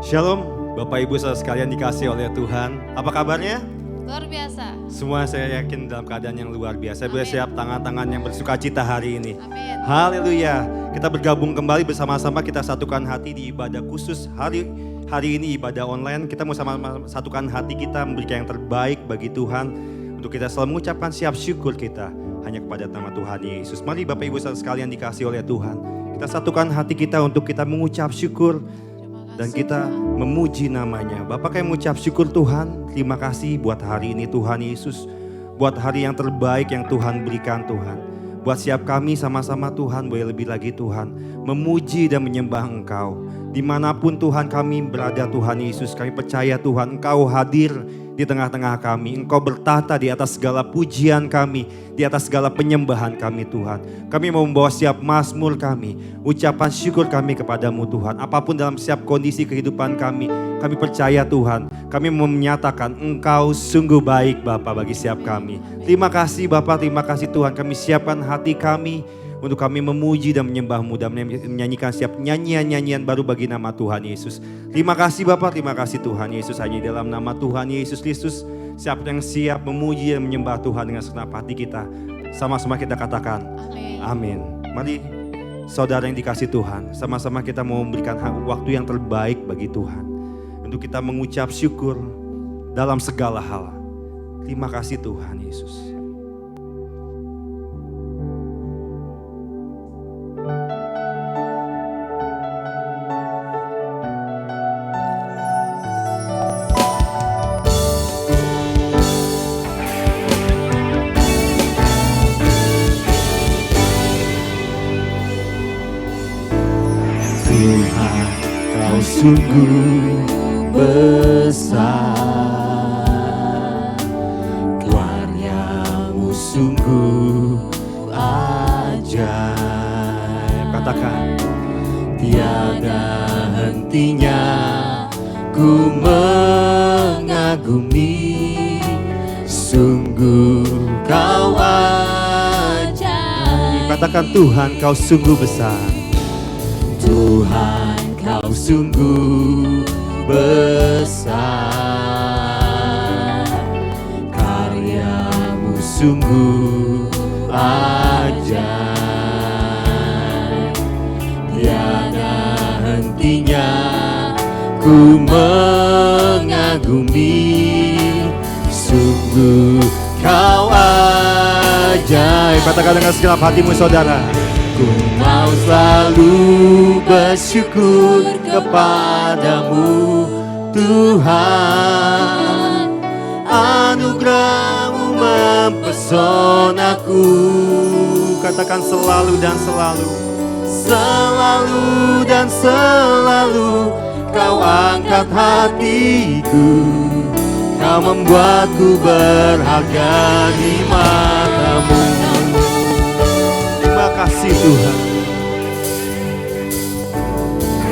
Shalom, Bapak Ibu saudara sekalian dikasih oleh Tuhan. Apa kabarnya? Luar biasa. Semua saya yakin dalam keadaan yang luar biasa. Boleh siap tangan-tangan yang bersukacita hari ini. Amin. Haleluya. Kita bergabung kembali bersama-sama, kita satukan hati di ibadah khusus hari ini, ibadah online. Kita mau sama-sama satukan hati kita, memberikan yang terbaik bagi Tuhan. Untuk kita selalu mengucapkan siap syukur kita hanya kepada nama Tuhan Yesus. Mari Bapak Ibu saudara sekalian dikasih oleh Tuhan. Kita satukan hati kita untuk kita mengucap syukur dan kita memuji namanya. Bapak kami mengucap syukur Tuhan. Terima kasih buat hari ini Tuhan Yesus. Buat hari yang terbaik yang Tuhan berikan Tuhan. Buat siap kami sama-sama Tuhan, boleh lebih lagi Tuhan, memuji dan menyembah Engkau. Dimanapun Tuhan kami berada Tuhan Yesus, kami percaya Tuhan Engkau hadir di tengah-tengah kami. Engkau bertata di atas segala pujian kami, di atas segala penyembahan kami Tuhan. Kami mau membawa siap mazmur kami, ucapan syukur kami kepadamu Tuhan. Apapun dalam setiap kondisi kehidupan kami percaya Tuhan. Kami mau menyatakan Engkau sungguh baik Bapa bagi setiap kami. Terima kasih Bapa, terima kasih Tuhan. Kami siapkan hati kami untuk kami memuji dan menyembah-Mu dan menyanyikan setiap nyanyian-nyanyian baru bagi nama Tuhan Yesus. Terima kasih Bapa, terima kasih Tuhan Yesus. Hanya dalam nama Tuhan Yesus Kristus, siapa yang siap memuji dan menyembah Tuhan dengan segenap hati kita. Sama-sama kita katakan, amin. Mari saudara yang dikasih Tuhan, sama-sama kita mau memberikan waktu yang terbaik bagi Tuhan. Untuk kita mengucap syukur dalam segala hal. Terima kasih Tuhan Yesus. Kau sungguh besar, karya-Mu sungguh ajaib. Katakan, tiada hentinya ku mengagumi, sungguh Kau ajaib. katakan Tuhan Kau sungguh besar. Tuhan Kau sungguh besar, karya-Mu sungguh ajaib. Tiada hentinya ku mengagumi, sungguh Kau ajaib. Katakan dengan segenap hatimu saudara. Ku mau selalu bersyukur kepadamu Tuhan, anugerah-Mu mempesonaku. Katakan selalu dan selalu. Selalu dan selalu Kau angkat hatiku, Kau membuatku berharga di mata-Mu. Terima kasih Tuhan.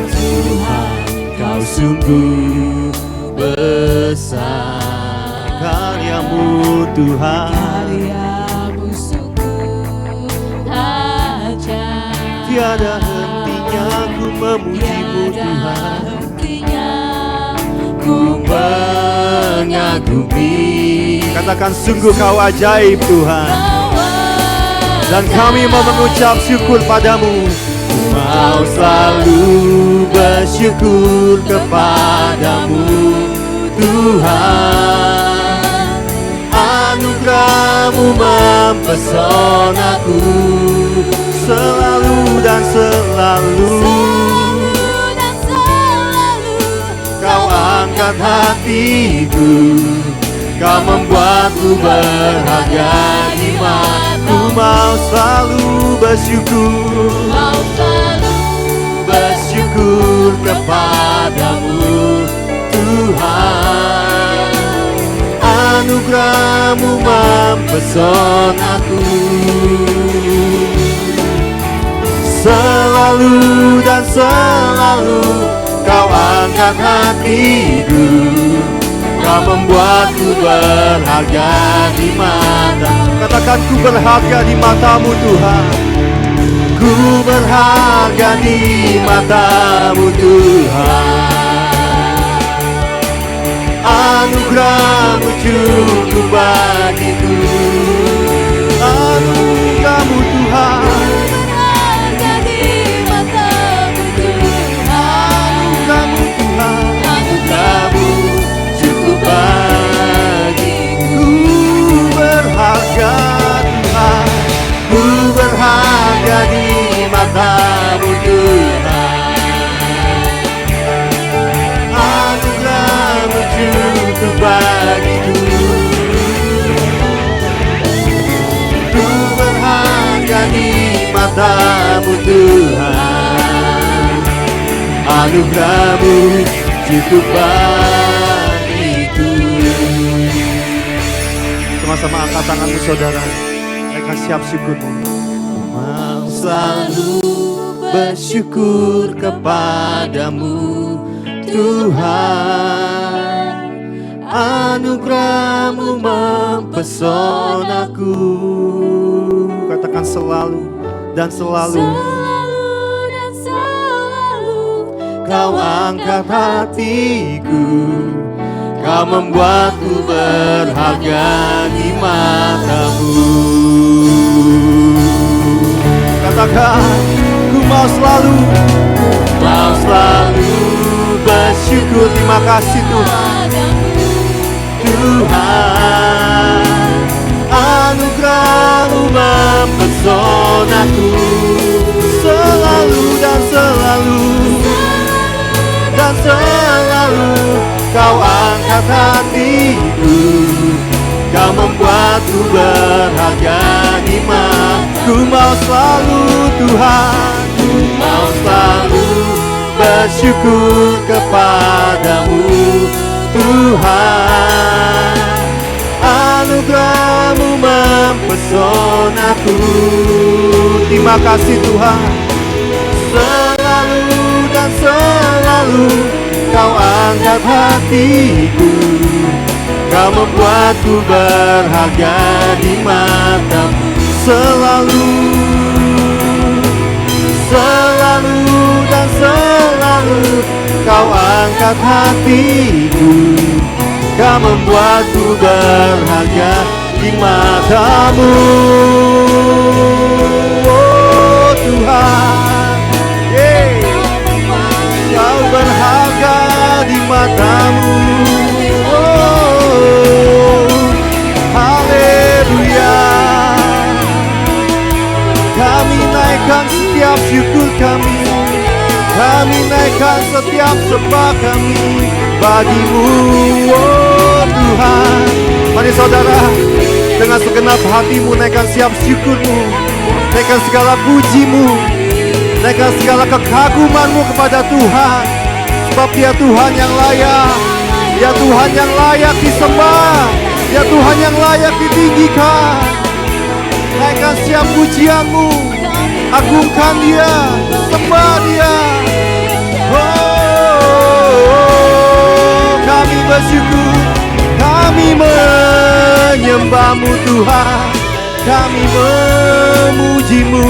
Tuhan Kau sungguh besar, Karya-Mu Tuhan, karya-Mu sungguh ajaib. tiada hentinya ku memuji-Mu Tuhan. Ku mengagumi, Katakan sungguh Kau ajaib Tuhan. Dan kami mau mengucap syukur padamu. ku mau selalu bersyukur kepadamu Tuhan, anugerah-Mu mempesonaku. Selalu dan selalu Kau angkat hatiku, Kau membuatku berharga di mata-Mu. ku mau selalu bersyukur. Bersyukur kepadamu Tuhan, anugerah-Mu mempesonaku. Selalu dan selalu Kau angkat hatiku, Kau membuatku berharga di mata. katakan ku berharga di mata-Mu Tuhan. Ku berharga di mata-Mu Tuhan, Anugerah-Mu cukup bagiku. Anugerah-Mu Tuhan, berharga di mata-Mu Tuhan. Anugerah-Mu Tuhan, Anugerah-Mu cukup bagiku. ku berharga Tuhan, ku berharga di mata-Mu Tuhan. Anugerah-Mu cukup bagiku. Ku berharga di mata-Mu Tuhan. Anugerah-Mu cukup bagiku. Sama-sama angkat tanganmu saudara. Naikkan siap syukurmu. Mau selalu bersyukur kepadamu Tuhan. Anugerah-Mu mempesonaku. Katakan selalu dan selalu. Selalu dan selalu Kau angkat hatiku, Kau membuatku berharga di mata-Mu. Katakan, ku mau selalu. Mau selalu bersyukur. Terima kasih Tuhan. padamu. Tuhan, anugerah-Mu mempesonaku. Selalu dan selalu, dan selalu Kau angkat hatiku, Kau membuatku berharga di mata. Ku mau selalu Tuhan, ku mau selalu bersyukur kepadamu Tuhan. Anugerah-Mu mempesonaku. Terima kasih Tuhan. Selalu dan selalu Kau angkat hatiku, Kau membuatku berharga di mata-Mu. Selalu, selalu dan selalu Kau angkat hatiku, Kau membuatku berharga di mata-Mu. Oh Tuhan, Kau berharga di mata-Mu. Oh, haleluya. Kami naikkan setiap syukur kami, kami naikkan setiap sembah kami bagi-Mu, oh Tuhan. Mari saudara, dengan segenap hatimu naikkan siap syukurmu, naikkan segala pujimu, naikkan segala kekagumanmu kepada Tuhan. Sebab Dia Tuhan yang layak, Dia Tuhan yang layak disembah, Dia Tuhan yang layak ditinggikan. Naikkan siap pujianmu, agungkan Dia, sembah Dia. Oh, kami bersyukur, kami menyembah-Mu Tuhan, kami memuji-Mu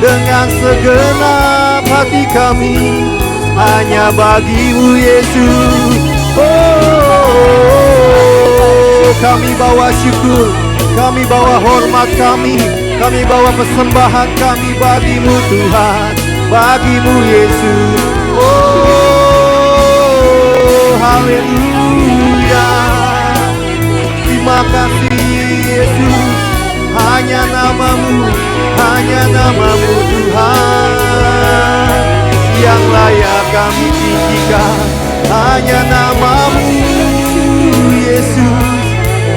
dengan segenap hati kami, hanya bagi-Mu Yesus. Oh, kami bawa syukur, kami bawa hormat kami bawa persembahan kami bagi-Mu Tuhan, bagi-Mu Yesus. Oh, haleluya. Terima kasih Yesus. Hanya nama-Mu Tuhan yang layak kami tinggikan. Hanya nama-Mu Yesus.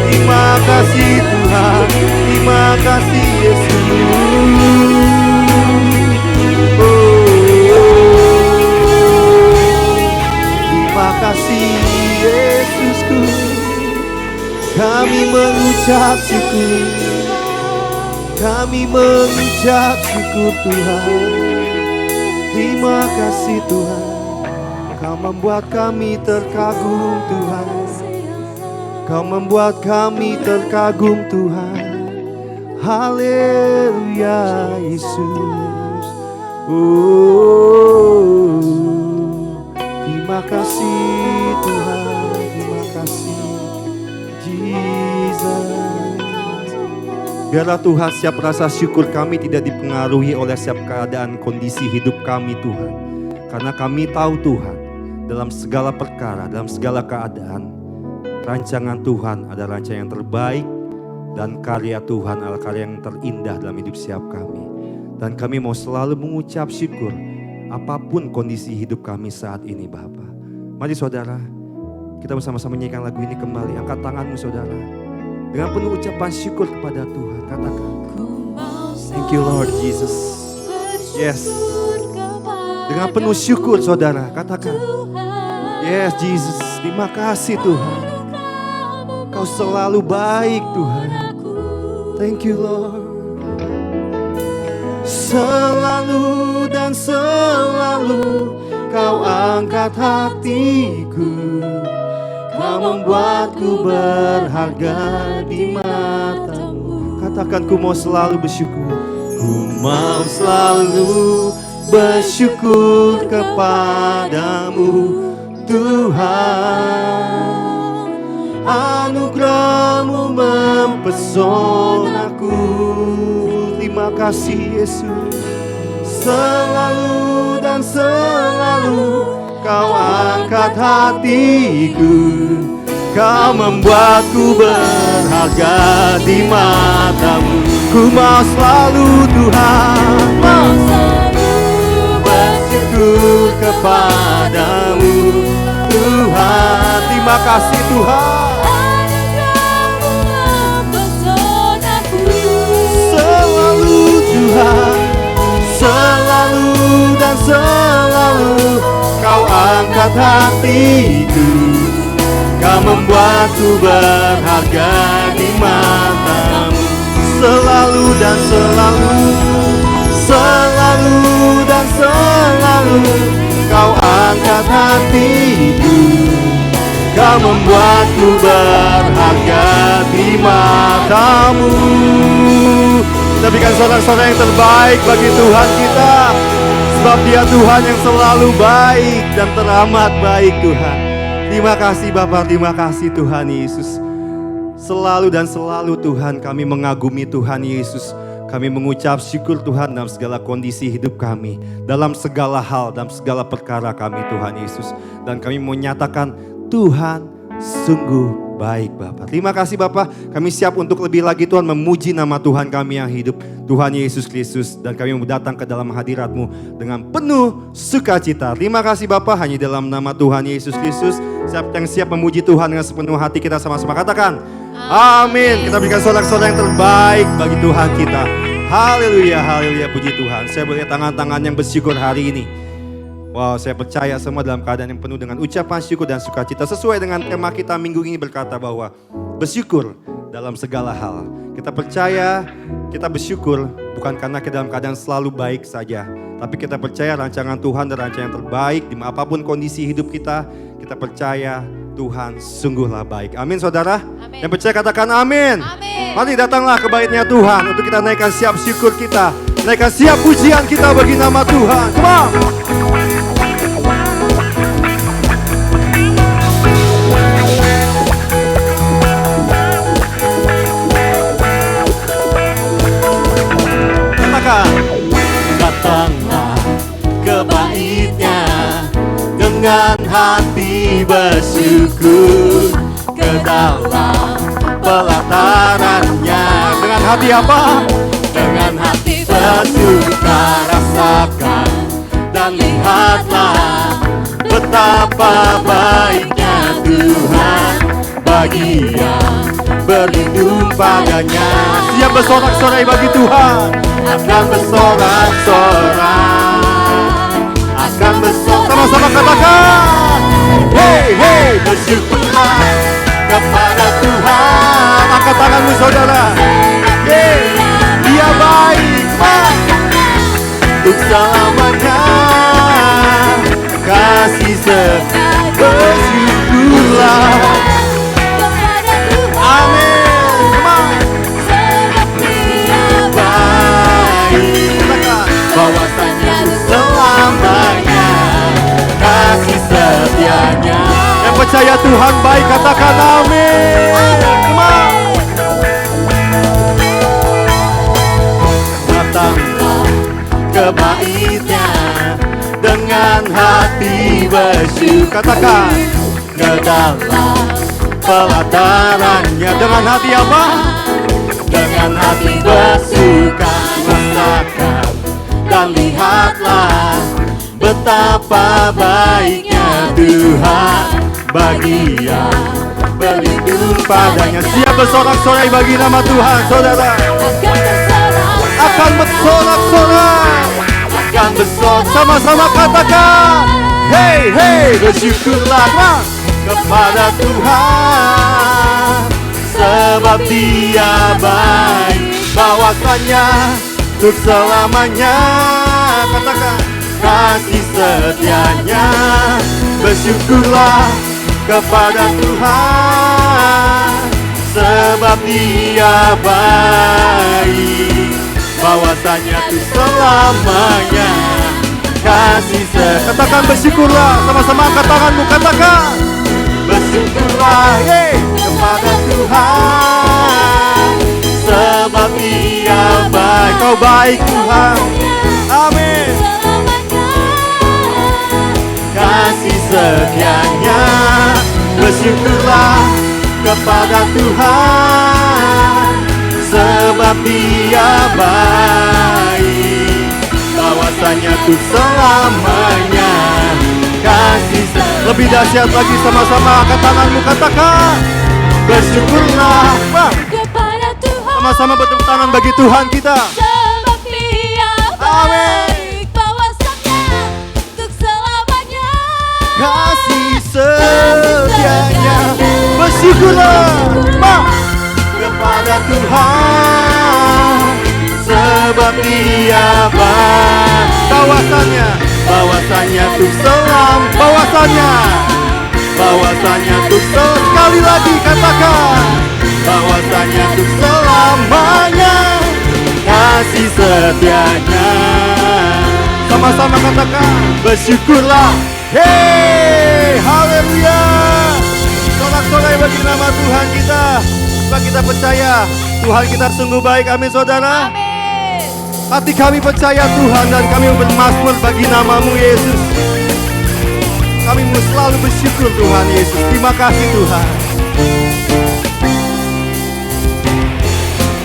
Terima kasih Tuhan, terima kasih Yesus. Terima kasih Yesusku. Kami mengucap syukur, kami mengucap syukur Tuhan. Terima kasih Tuhan, Kau membuat kami terkagum Tuhan. Kau membuat kami terkagum Tuhan. Haleluya Yesus. Oh, terima kasih Tuhan, terima kasih. Biarlah Tuhan setiap rasa syukur kami tidak dipengaruhi oleh setiap keadaan kondisi hidup kami Tuhan. Karena kami tahu Tuhan, dalam segala perkara, dalam segala keadaan, rancangan Tuhan adalah rancangan yang terbaik. Dan karya Tuhan adalah karya yang terindah dalam hidup setiap kami. Dan kami mau selalu mengucap syukur apapun kondisi hidup kami saat ini Bapa. Mari saudara, kita bersama-sama nyanyikan lagu ini kembali. Angkat tanganmu saudara. Dengan penuh ucapan syukur kepada Tuhan. Katakan, thank you Lord Jesus. Yes. Dengan penuh syukur saudara, katakan, yes Jesus, terima kasih Tuhan. Kau selalu baik Tuhan. Thank you Lord. Selalu dan selalu Kau angkat hatiku. Kau membuatku berharga di matamu. Katakan, ku mau selalu bersyukur. Ku mau selalu bersyukur kepadamu Tuhan. Anugerah-Mu mempesonaku. Terima kasih Yesus. Selalu dan selalu Kau angkat hatiku. Kau membuatku berharga di matamu. Ku mau selalu Tuhan, mau selalu bersyukur kepadamu Tuhan. Terima kasih Tuhan. Tuhan, selalu dan selalu Kau angkat hatiku. Kau membuatku berharga di matamu. Selalu dan selalu, selalu dan selalu Kau angkat hatiku. Kau membuatku berharga di matamu. Kita berikan sorak-sorai yang terbaik bagi Tuhan kita. Sebab Dia Tuhan yang selalu baik dan teramat baik Tuhan. Terima kasih Bapa, terima kasih Tuhan Yesus. Selalu dan selalu Tuhan kami mengagumi Tuhan Yesus. Kami mengucap syukur Tuhan dalam segala kondisi hidup kami. Dalam segala hal, dalam segala perkara kami Tuhan Yesus. Dan kami menyatakan Tuhan sungguh baik Bapak. Terima kasih Bapak. Kami siap untuk lebih lagi Tuhan memuji nama Tuhan kami yang hidup, Tuhan Yesus Kristus. Dan kami mau datang ke dalam hadirat-Mu dengan penuh sukacita. Terima kasih Bapak, hanya dalam nama Tuhan Yesus Kristus. Siapa yang siap memuji Tuhan dengan sepenuh hati, kita sama-sama katakan amin. Kita berikan sorak-sorai yang terbaik bagi Tuhan kita. Haleluya, haleluya, puji Tuhan. Saya boleh tangan-tangan yang bersyukur hari ini. Wow, saya percaya semua dalam keadaan yang penuh dengan ucapan syukur dan sukacita. Sesuai dengan tema kita minggu ini berkata bahwa bersyukur dalam segala hal. Kita percaya kita bersyukur bukan karena kita dalam keadaan selalu baik saja. Tapi kita percaya rancangan Tuhan dan rancangan yang terbaik. Di apapun kondisi hidup kita, kita percaya Tuhan sungguhlah baik. Amin saudara. Amin. Yang percaya katakan amin. Amin. Mari datanglah ke baitnya Tuhan untuk kita naikkan siap syukur kita. Naikkan siap pujian kita bagi nama Tuhan. Come on. Datanglah ke baitnya dengan hati bersyukur, ke dalam pelatarannya. Dengan hati apa? Dengan hati bersuka rasakan dan lihatlah betapa baiknya Tuhan bagi yang berlindung padanya. Siap bersorak-sorai bagi Tuhan. Akan bersorak-sorai, akan bersorak. Sama-sama katakan, hey hey, bersyukurlah kepada Tuhan. Angkat tanganmu saudara. Hey, Dia baik untuk selamanya. Kasih setia, bersyukurlah. Amin. Bahwasanya selamanya kasih setianya. Yang percaya Tuhan baik katakan amin. Come on. kebaiknya dengan hati bersyukur. Katakan, ke dalam pelatarannya dengan hati apa? Dengan hati bersuka rasakan dan lihatlah betapa baiknya Tuhan bagi yang berlindung padanya. Siap bersorak-sorai bagi nama Tuhan, saudara. Akan bersorak-sorai, akan bersorak. Sama-sama katakan, hey, hey, bersyukurlah kepada Tuhan, sebab Dia baik, bawakannya untuk selamanya. Katakan, kasih setianya. Bersyukurlah kepada Tuhan, sebab Dia baik, bahwasanya itu selamanya. Kasih katakan bersyukurlah, sama-sama angkat tanganmu, katakan bersyukurlah kepada Tuhan, sebab Dia baik. Kau baik Tuhan, amin. Kasih setianya. Bersyukurlah kepada Tuhan, sebab Dia baik, bahwasanya untuk selamanya. Kasih lebih dahsyat lagi, sama-sama angkat tanganmu, katakan bersyukurlah kepada Tuhan, sama-sama bertepuk tangan bagi Tuhan kita. sebab Dia baik, bahwasanya untuk selamanya. Kasih setianya. Bersyukurlah kepada Tuhan, sebab Dia baik, bahwasanya untuk bahwasanya untuk sekali lagi katakan, bahwasanya untuk selamanya. Kasih setianya. Sama-sama katakan bersyukurlah. Hey, haleluya. Sorak-sorai bagi nama Tuhan kita. Sebab kita percaya Tuhan kita sungguh baik. Amin saudara. Amin. Hati kami percaya Tuhan, dan kami bermazmur bagi nama-Mu Yesus. Kami mau selalu bersyukur Tuhan Yesus. Terima kasih Tuhan.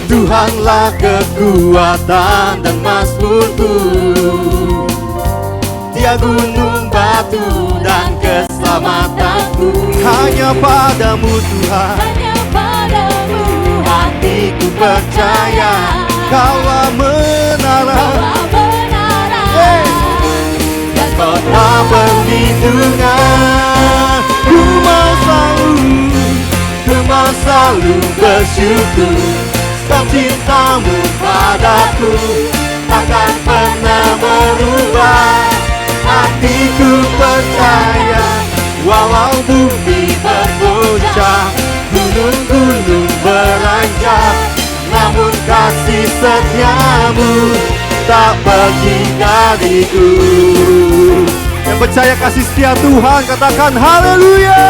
Tuhanlah kekuatan dan mazmurku, Dia gunung batu dan keselamatanku. Hanya padamu Tuhan, Hanya padamu hatiku percaya. Kaulah menara dan kota perlindungan. Ku mau selalu bersyukur, sebab cintamu padaku takkan pernah berubah. Hatiku percaya, walau bumi bergoncang, gunung-gunung beranjak, namun kasih setiamu tak pergi dariku. Yang percaya kasih setia Tuhan, katakan haleluya.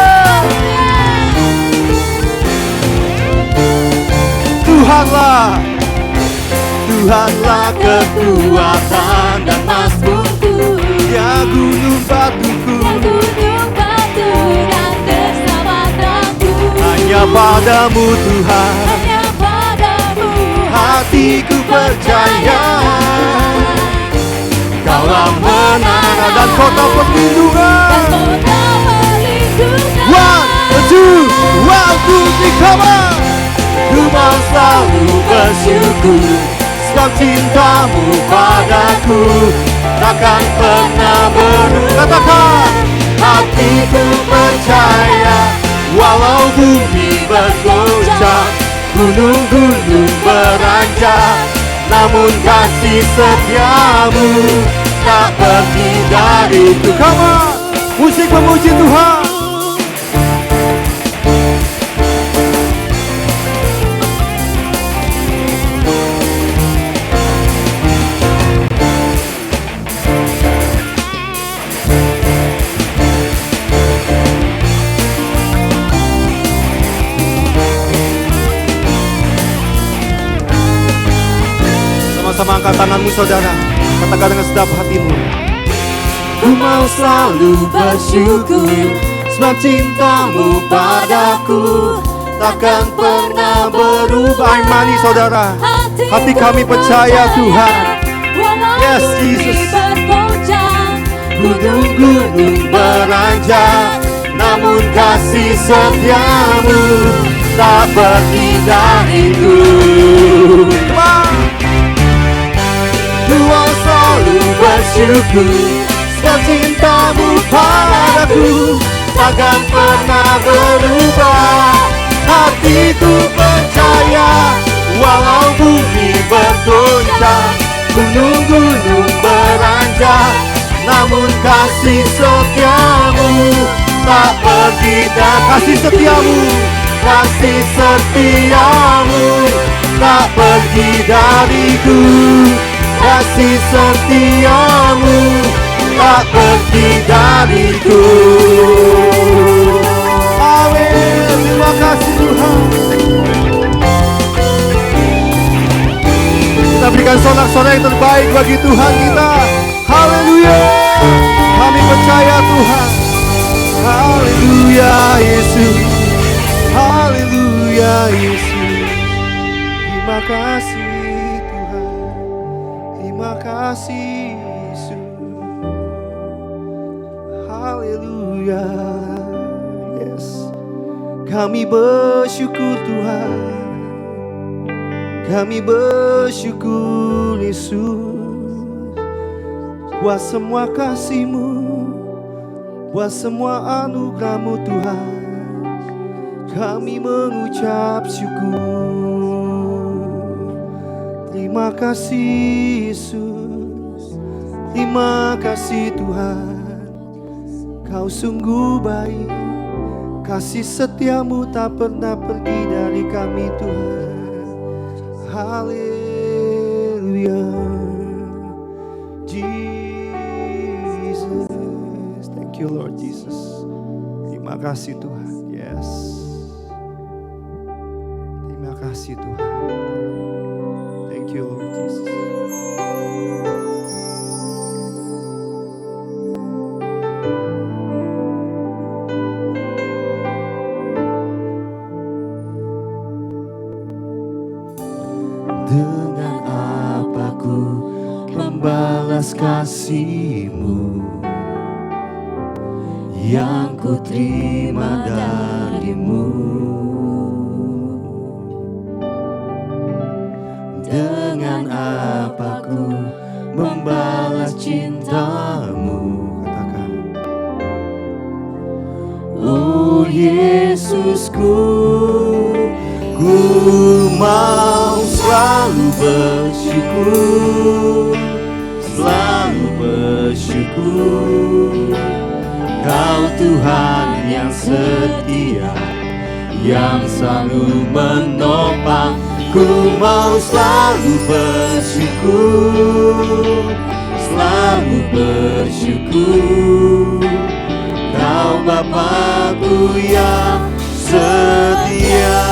Tuhanlah kekuatan dan mazmurku, Dia gunung batuku. dan keselamatanku. Hanya padamu Tuhan, Hanya padamu hatiku percaya. Kaulah menara dan kota perlindungan. One, two, come on. Ku mau selalu bersyukur, sebab cintamu padaku takkan pernah berubah. Katakan, hatiku percaya, walau bumi bergoncang, gunung-gunung beranjak, namun kasih setiamu tak pergi dariku. Come on, musik memuji Tuhan. Sama-sama angkat tanganmu saudara. Katakan dengan sedap hatimu. Ku mau selalu bersyukur sebab cintamu padaku takkan pernah berubah. Imani saudara, hati kami percaya Tuhan. Yes, Jesus. Gunung-gunung beranjak, namun kasih setiamu tak pergi dariku. Ku mau selalu bersyukur sebab cintamu padaku takkan pernah berubah. Hatiku percaya walau bumi bergoncang, gunung-gunung beranjak, namun kasih setiamu tak pergi dan kasih setiamu tak pergi dariku. Kasih setiamu tak pergi dariku. Amin. Terima kasih Tuhan. Kita berikan sorak-sorai yang terbaik bagi Tuhan kita. Haleluya. Kami percaya Tuhan. Haleluya Yesus. Haleluya Yesus. Terima kasih Tuhan. Terima kasih Yesus. Haleluya. Yes. Kami bersyukur Tuhan. Kami bersyukur Yesus, buat semua kasih-Mu, buat semua anugerah-Mu Tuhan. Kami mengucap syukur. Terima kasih Yesus, terima kasih Tuhan. Kau sungguh baik, kasih setiamu tak pernah pergi dari kami Tuhan. Hallelujah, Jesus. Thank you Lord Jesus. Terima kasih Tuhan. Yes. Terima kasih Tuhan. Thank you Lord Jesus. Dengan apa ku membalas kasih-Mu yang ku terima dari-Mu? Dengan apa ku membalas cinta-Mu? Katakan. Oh Yesusku, ku mau selalu bersyukur, selalu bersyukur. Kau Tuhan yang setia, yang selalu menopang. Ku mau selalu bersyukur, selalu bersyukur. Kau Bapa-Ku yang setia,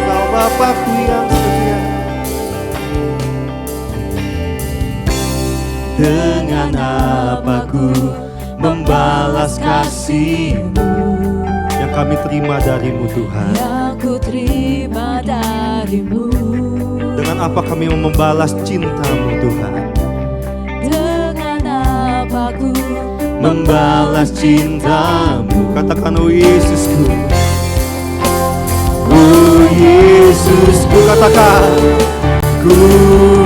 Kau Bapa-Ku yang setia. Dengan apa ku membalas kasih-Mu yang kami terima dari-Mu Tuhan? Yang ku terima dari-Mu. Dengan apa kami mau membalas cinta-Mu Tuhan? Dengan apa ku membalas cinta-Mu? Katakan, oh Yesusku, oh Yesusku. Katakan, ku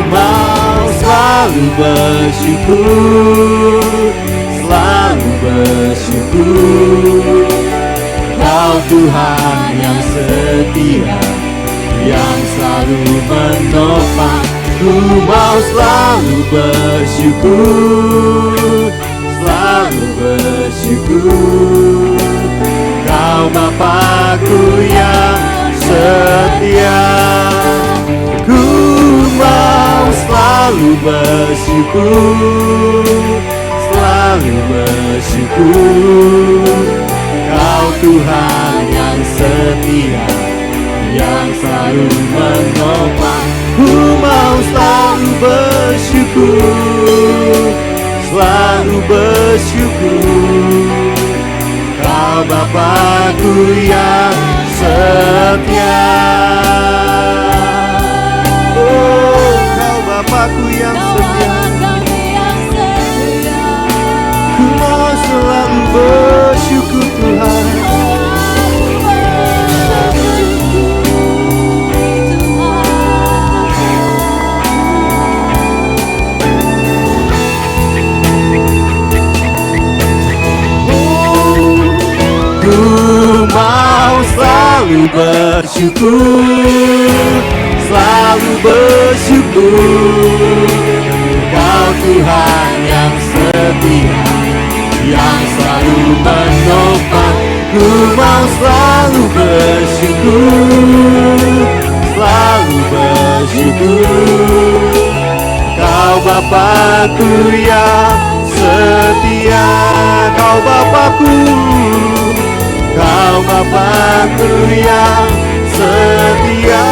mau selalu bersyukur, selalu bersyukur. Kau Tuhan yang setia, yang selalu menopang. Ku mau selalu bersyukur, selalu bersyukur. Kau Bapa-Ku yang setia. Ku mau selalu bersyukur, selalu bersyukur. Kau Tuhan yang setia, yang selalu menopang. Ku mau selalu bersyukur, selalu bersyukur. Kau Bapakku yang setia. Oh, Kau Bapakku yang setia. Ku mau selalu bersyukur Tuhan. Ku mau selalu bersyukur, selalu bersyukur. Kau Tuhan yang setia, yang selalu menopang. Ku mau selalu bersyukur, selalu bersyukur. Kau Bapakku yang setia. Kau Bapakku, Kau Bapakku yang setia.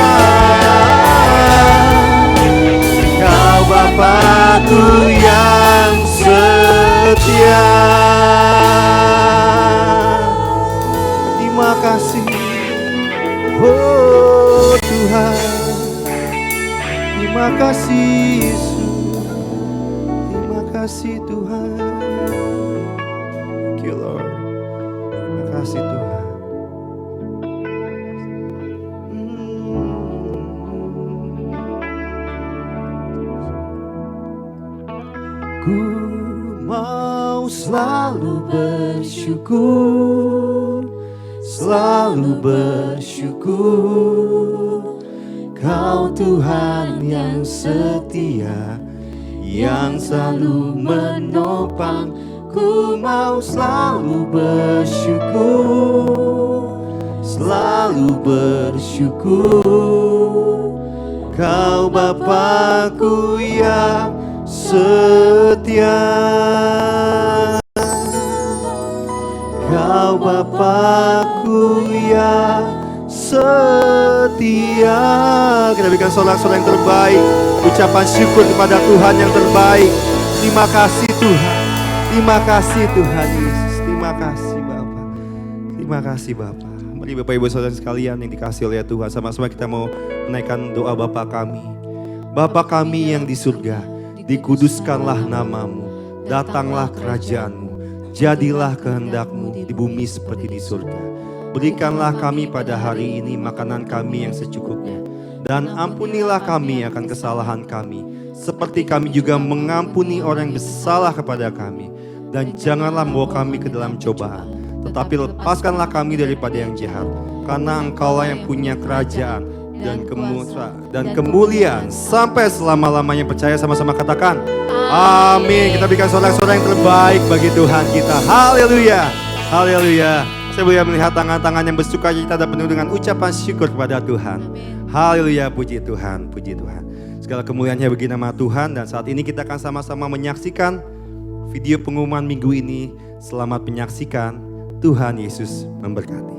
Kau Bapakku yang setia. Terima kasih, oh Tuhan. Terima kasih Yesus. Terima kasih Tuhan. Thank you Lord. Terima kasih Tuhan. Ku mau selalu bersyukur, selalu bersyukur. Kau Tuhan yang setia, yang selalu menopang. Ku mau selalu bersyukur, selalu bersyukur. Kau Bapakku yang setia. Kau Bapakku yang setia. Kita berikan sorak-sorai yang terbaik, ucapan syukur kepada Tuhan yang terbaik. Terima kasih Tuhan. Terima kasih Tuhan Yesus. Terima kasih Bapa. Terima kasih Bapa. Mari Bapak Ibu Saudara sekalian yang dikasihi oleh Tuhan, sama-sama kita mau menaikkan doa Bapa kami. Bapa kami yang di surga, dikuduskanlah namamu, datanglah kerajaanmu, jadilah kehendakmu di bumi seperti di surga. Berikanlah kami pada hari ini makanan kami yang secukupnya, dan ampunilah kami akan kesalahan kami, seperti kami juga mengampuni orang yang bersalah kepada kami. Dan janganlah membawa kami ke dalam cobaan, tetapi lepaskanlah kami daripada yang jahat. Karena Engkaulah yang punya kerajaan dan kemuliaan sampai selama-lamanya. Percaya sama-sama katakan amin. Kita berikan sorak-sorai yang terbaik bagi Tuhan kita. Haleluya, haleluya. Saya boleh melihat tangan-tangan yang bersukacita dan penuh dengan ucapan syukur kepada Tuhan. Haleluya, puji Tuhan, puji Tuhan. Segala kemuliaannya bagi nama Tuhan. Dan saat ini kita akan sama-sama menyaksikan video pengumuman minggu ini. Selamat menyaksikan. Tuhan Yesus memberkati.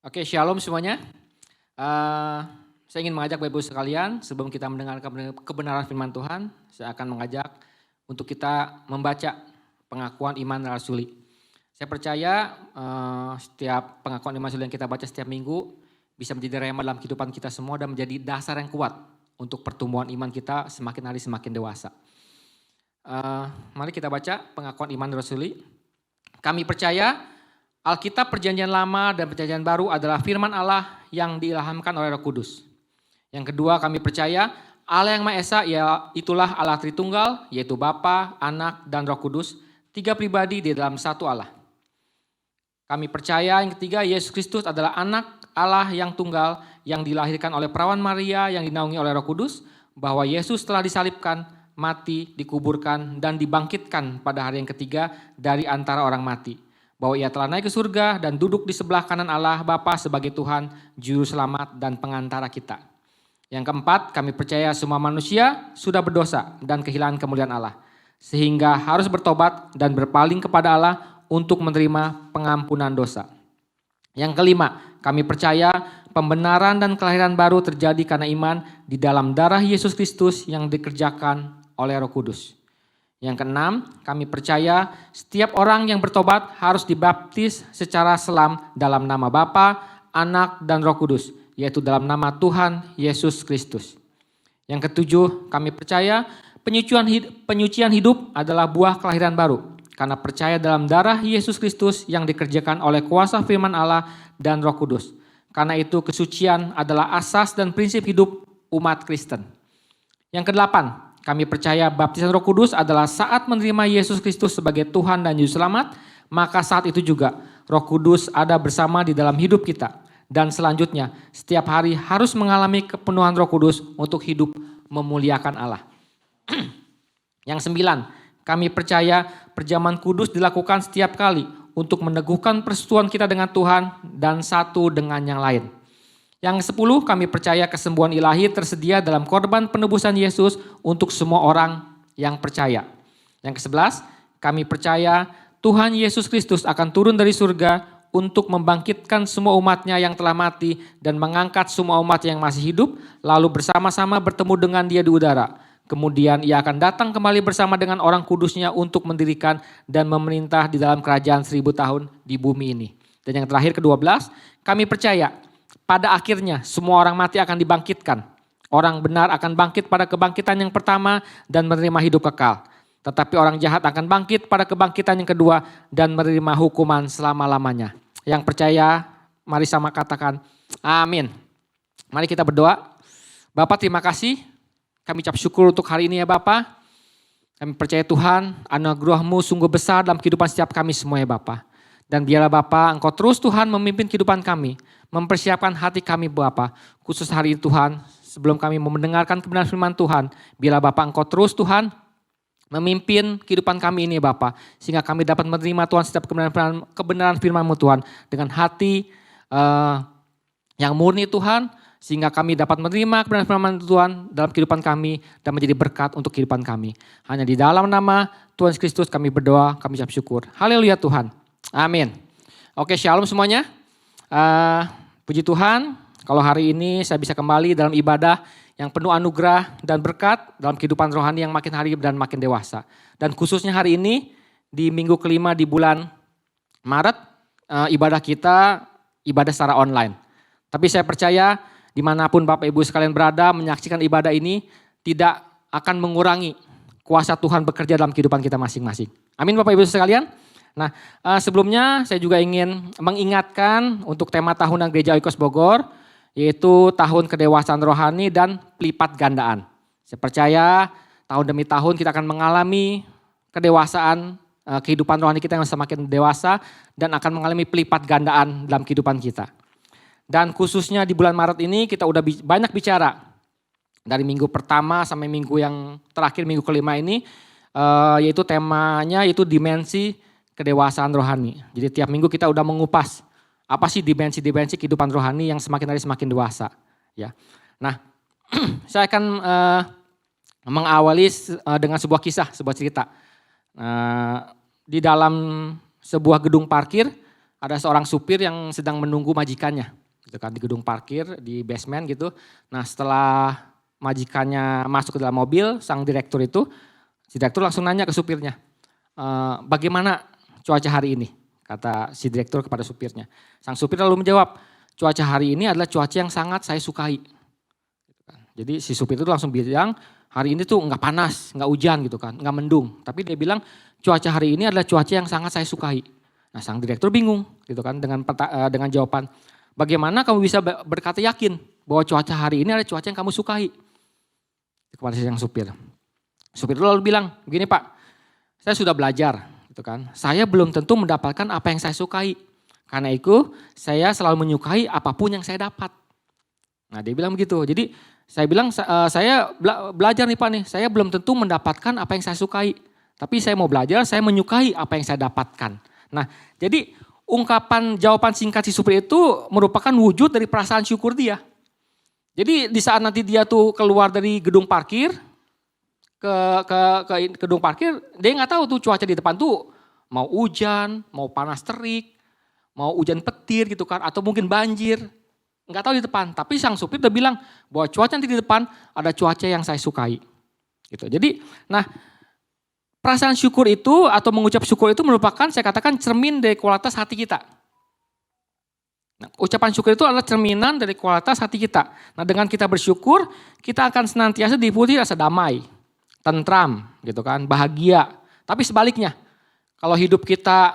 Oke, shalom semuanya. Saya ingin mengajak Bapak Ibu sekalian, sebelum kita mendengarkan kebenaran firman Tuhan, saya akan mengajak untuk kita membaca pengakuan iman rasuli. Saya percaya setiap pengakuan iman rasuli yang kita baca setiap minggu bisa menjadi rema dalam kehidupan kita semua dan menjadi dasar yang kuat untuk pertumbuhan iman kita semakin hari semakin dewasa. Mari kita baca pengakuan iman rasuli. Kami percaya Alkitab Perjanjian Lama dan Perjanjian Baru adalah firman Allah yang diilhamkan oleh Roh Kudus. Yang kedua, kami percaya Allah yang Maha Esa itulah Allah Tritunggal, yaitu Bapa, Anak, dan Roh Kudus, 3 pribadi di dalam satu Allah. Kami percaya yang ketiga, Yesus Kristus adalah Anak Allah yang tunggal yang dilahirkan oleh perawan Maria yang dinaungi oleh Roh Kudus, bahwa Yesus telah disalibkan, mati, dikuburkan, dan dibangkitkan pada hari yang ketiga dari antara orang mati. Bahwa ia telah naik ke surga dan duduk di sebelah kanan Allah Bapa sebagai Tuhan, Juru Selamat dan Pengantara kita. Yang keempat, kami percaya semua manusia sudah berdosa dan kehilangan kemuliaan Allah, sehingga harus bertobat dan berpaling kepada Allah untuk menerima pengampunan dosa. Yang kelima, kami percaya pembenaran dan kelahiran baru terjadi karena iman di dalam darah Yesus Kristus yang dikerjakan oleh Roh Kudus. Yang keenam, kami percaya setiap orang yang bertobat harus dibaptis secara selam dalam nama Bapa, Anak, dan Roh Kudus, yaitu dalam nama Tuhan Yesus Kristus. Yang ketujuh, kami percaya penyucian hidup adalah buah kelahiran baru, karena percaya dalam darah Yesus Kristus yang dikerjakan oleh kuasa firman Allah dan Roh Kudus. Karena itu kesucian adalah asas dan prinsip hidup umat Kristen. Yang kedelapan, kami percaya baptisan Roh Kudus adalah saat menerima Yesus Kristus sebagai Tuhan dan Juru Selamat, maka saat itu juga Roh Kudus ada bersama di dalam hidup kita. Dan selanjutnya, setiap hari harus mengalami kepenuhan Roh Kudus untuk hidup memuliakan Allah. Yang sembilan, kami percaya perjamuan kudus dilakukan setiap kali untuk meneguhkan persekutuan kita dengan Tuhan dan satu dengan yang lain. Yang 10, kami percaya kesembuhan ilahi tersedia dalam korban penebusan Yesus untuk semua orang yang percaya. Yang ke-11, kami percaya Tuhan Yesus Kristus akan turun dari surga untuk membangkitkan semua umatnya yang telah mati dan mengangkat semua umat yang masih hidup, lalu bersama-sama bertemu dengan dia di udara. Kemudian ia akan datang kembali bersama dengan orang kudusnya untuk mendirikan dan memerintah di dalam kerajaan 1000 tahun di bumi ini. Dan yang terakhir ke-12, kami percaya pada akhirnya semua orang mati akan dibangkitkan. Orang benar akan bangkit pada kebangkitan yang pertama dan menerima hidup kekal. Tetapi orang jahat akan bangkit pada kebangkitan yang kedua dan menerima hukuman selama-lamanya. Yang percaya, mari sama katakan amin. Mari kita berdoa. Bapak, terima kasih. Kami ucap syukur untuk hari ini ya Bapak. Kami percaya Tuhan, anugerah-Mu sungguh besar dalam kehidupan setiap kami semua ya Bapak. Dan biarlah Bapak, Engkau terus Tuhan memimpin kehidupan kami. Mempersiapkan hati kami Bapak. Khusus hari ini Tuhan, sebelum kami mendengarkan kebenaran firman Tuhan. Biarlah Bapak Engkau terus Tuhan memimpin kehidupan kami ini Bapak. Sehingga kami dapat menerima Tuhan setiap kebenaran firman-Mu Tuhan. Dengan hati yang murni Tuhan. Sehingga kami dapat menerima kebenaran firman Tuhan dalam kehidupan kami. Dan menjadi berkat untuk kehidupan kami. Hanya di dalam nama Tuhan Kristus kami berdoa, kami ucap syukur. Haleluya Tuhan. Amin. Oke, shalom semuanya. Puji Tuhan, kalau hari ini saya bisa kembali dalam ibadah yang penuh anugerah dan berkat dalam kehidupan rohani yang makin hari dan makin dewasa. Dan khususnya hari ini di minggu kelima di bulan Maret, ibadah kita ibadah secara online. Tapi saya percaya dimanapun Bapak Ibu sekalian berada menyaksikan ibadah ini tidak akan mengurangi kuasa Tuhan bekerja dalam kehidupan kita masing-masing. Amin Bapak Ibu sekalian. Nah, sebelumnya saya juga ingin mengingatkan untuk tema tahunan Gereja Oikos Bogor, yaitu tahun kedewasaan rohani dan pelipat gandaan. Saya percaya tahun demi tahun kita akan mengalami kedewasaan kehidupan rohani kita yang semakin dewasa dan akan mengalami pelipat gandaan dalam kehidupan kita. Dan khususnya di bulan Maret ini kita udah banyak bicara dari minggu pertama sampai minggu yang terakhir, minggu kelima ini, yaitu temanya yaitu dimensi kedewasaan rohani. Jadi tiap minggu kita udah mengupas apa sih dimensi-dimensi kehidupan rohani yang semakin hari semakin dewasa. Ya, nah saya akan mengawali dengan sebuah kisah, sebuah cerita. Di dalam sebuah gedung parkir ada seorang supir yang sedang menunggu majikannya, gitu kan, di gedung parkir, di basement gitu. Nah setelah majikannya masuk ke dalam mobil, sang direktur itu, si direktur langsung nanya ke supirnya, bagaimana cuaca hari ini? Kata si direktur kepada supirnya. Sang supir lalu menjawab, cuaca hari ini adalah cuaca yang sangat saya sukai. Jadi si supir itu langsung bilang, hari ini tuh nggak panas, nggak hujan gitu kan, nggak mendung. Tapi dia bilang, cuaca hari ini adalah cuaca yang sangat saya sukai. Nah sang direktur bingung gitu kan dengan jawaban, bagaimana kamu bisa berkata yakin bahwa cuaca hari ini adalah cuaca yang kamu sukai? Kepada sang supir. Supir itu lalu bilang, begini Pak, saya sudah belajar gitu kan. Saya belum tentu mendapatkan apa yang saya sukai. Karena itu saya selalu menyukai apapun yang saya dapat. Nah dia bilang begitu. Jadi saya bilang saya belajar nih Pak nih. Saya belum tentu mendapatkan apa yang saya sukai. Tapi saya mau belajar, saya menyukai apa yang saya dapatkan. Nah jadi jawaban singkat si supir itu merupakan wujud dari perasaan syukur dia. Jadi di saat nanti dia tuh keluar dari gedung parkir, ke gedung parkir, dia nggak tahu tuh cuaca di depan tuh mau hujan, mau panas terik, mau hujan petir gitu kan, atau mungkin banjir, nggak tahu di depan. Tapi sang supir udah bilang bahwa cuaca nanti di depan ada cuaca yang saya sukai. Gitu. Jadi, nah perasaan syukur itu atau mengucap syukur itu merupakan saya katakan cermin dari kualitas hati kita. Nah, ucapan syukur itu adalah cerminan dari kualitas hati kita. Nah dengan kita bersyukur, kita akan senantiasa dipenuhi rasa damai, tentram gitu kan, bahagia. Tapi sebaliknya, kalau hidup kita,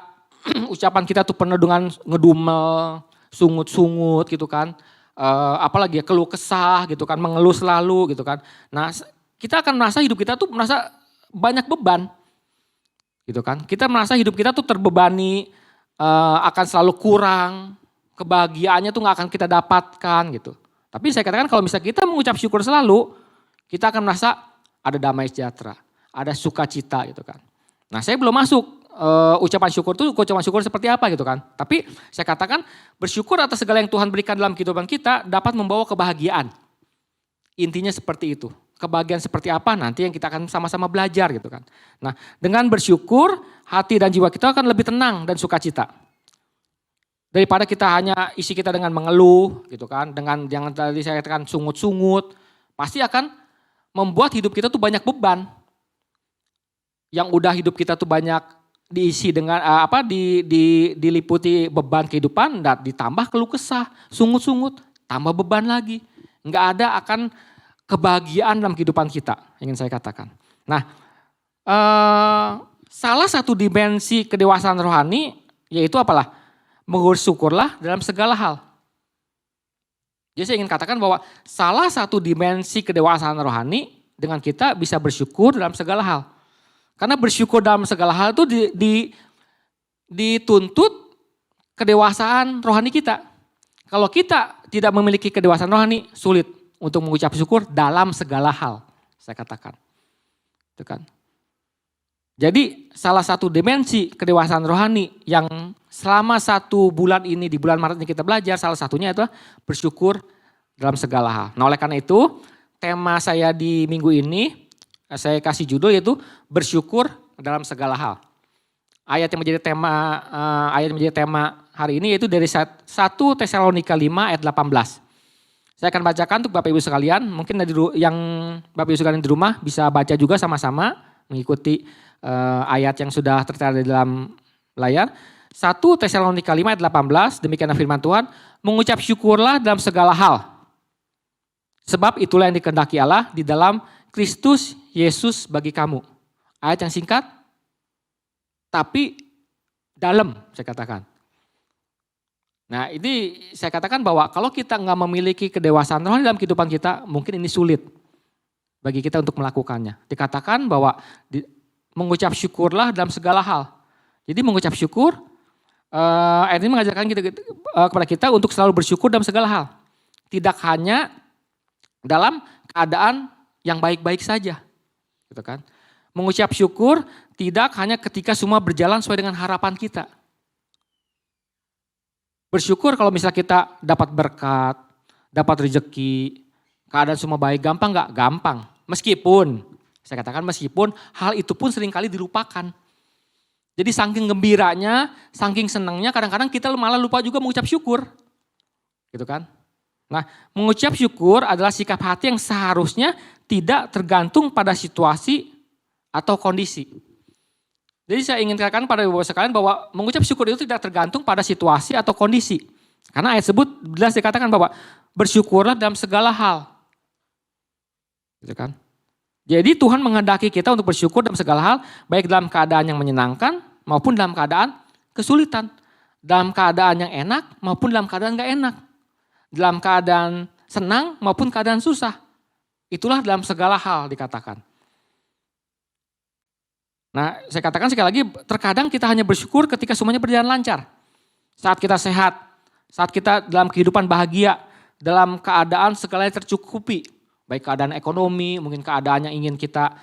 ucapan kita tuh penuh dengan ngedumel, sungut-sungut gitu kan, apalagi ya keluh kesah gitu kan, mengeluh selalu gitu kan. Nah kita akan merasa hidup kita tuh merasa banyak beban gitu kan. Kita merasa hidup kita tuh terbebani, akan selalu kurang, kebahagiaannya tuh gak akan kita dapatkan gitu. Tapi saya katakan kalau misalnya kita mengucap syukur selalu, kita akan merasa ada damai sejahtera, ada sukacita gitu kan. Nah saya belum masuk ucapan syukur seperti apa gitu kan. Tapi saya katakan bersyukur atas segala yang Tuhan berikan dalam kehidupan kita dapat membawa kebahagiaan. Intinya seperti itu. Kebahagiaan seperti apa nanti yang kita akan sama-sama belajar gitu kan. Nah dengan bersyukur hati dan jiwa kita akan lebih tenang dan sukacita. Daripada kita hanya isi kita dengan mengeluh gitu kan. Dengan yang tadi saya katakan sungut-sungut. Pasti akan membuat hidup kita tuh banyak beban. Yang udah hidup kita tuh banyak diisi dengan diliputi beban kehidupan, ditambah keluh kesah, sungut-sungut, tambah beban lagi. Nggak ada akan kebahagiaan dalam kehidupan kita, ingin saya katakan. Nah, salah satu dimensi kedewasaan rohani yaitu apalah? Bersyukurlah dalam segala hal. Jadi saya ingin katakan bahwa salah satu dimensi kedewasaan rohani dengan kita bisa bersyukur dalam segala hal. Karena bersyukur dalam segala hal itu dituntut kedewasaan rohani kita. Kalau kita tidak memiliki kedewasaan rohani, sulit untuk mengucap syukur dalam segala hal, saya katakan. Itu kan. Jadi salah satu dimensi kedewasaan rohani yang selama 1 bulan ini, di bulan Maret ini kita belajar, salah satunya adalah bersyukur dalam segala hal. Nah oleh karena itu, tema saya di minggu ini, saya kasih judul yaitu bersyukur dalam segala hal. Ayat yang menjadi tema hari ini yaitu dari 1 Tesalonika 5 ayat 18. Saya akan bacakan untuk Bapak Ibu sekalian, mungkin yang Bapak Ibu sekalian di rumah bisa baca juga sama-sama, mengikuti ayat yang sudah tertera di dalam layar. 1 Tesalonika 5 ayat 18, demikianlah firman Tuhan, mengucap syukurlah dalam segala hal. Sebab itulah yang dikehendaki Allah di dalam Kristus Yesus bagi kamu. Ayat yang singkat, tapi dalam saya katakan. Nah ini saya katakan bahwa kalau kita nggak memiliki kedewasaan rohani dalam kehidupan kita, mungkin ini sulit bagi kita untuk melakukannya. Dikatakan bahwa mengucap syukurlah dalam segala hal. Jadi mengucap syukur, ayat ini mengajarkan kepada kita untuk selalu bersyukur dalam segala hal. Tidak hanya dalam keadaan yang baik-baik saja. Gitu kan. Mengucap syukur tidak hanya ketika semua berjalan sesuai dengan harapan kita. Bersyukur kalau misalnya kita dapat berkat, dapat rezeki, keadaan semua baik, gampang nggak? Gampang. Meskipun, saya katakan meskipun hal itu pun seringkali dilupakan. Jadi saking gembiranya, saking senangnya, kadang-kadang kita malah lupa juga mengucap syukur. Gitu kan. Nah, mengucap syukur adalah sikap hati yang seharusnya tidak tergantung pada situasi atau kondisi. Jadi saya ingin katakan pada Bapak sekalian bahwa mengucap syukur itu tidak tergantung pada situasi atau kondisi. Karena ayat tersebut jelas dikatakan bahwa bersyukurlah dalam segala hal. Gitu kan. Jadi Tuhan menghendaki kita untuk bersyukur dalam segala hal, baik dalam keadaan yang menyenangkan maupun dalam keadaan kesulitan. Dalam keadaan yang enak maupun dalam keadaan gak enak. Dalam keadaan senang maupun keadaan susah. Itulah dalam segala hal dikatakan. Nah, saya katakan sekali lagi, terkadang kita hanya bersyukur ketika semuanya berjalan lancar. Saat kita sehat, saat kita dalam kehidupan bahagia, dalam keadaan segalanya tercukupi. Baik keadaan ekonomi, mungkin keadaan yang ingin kita,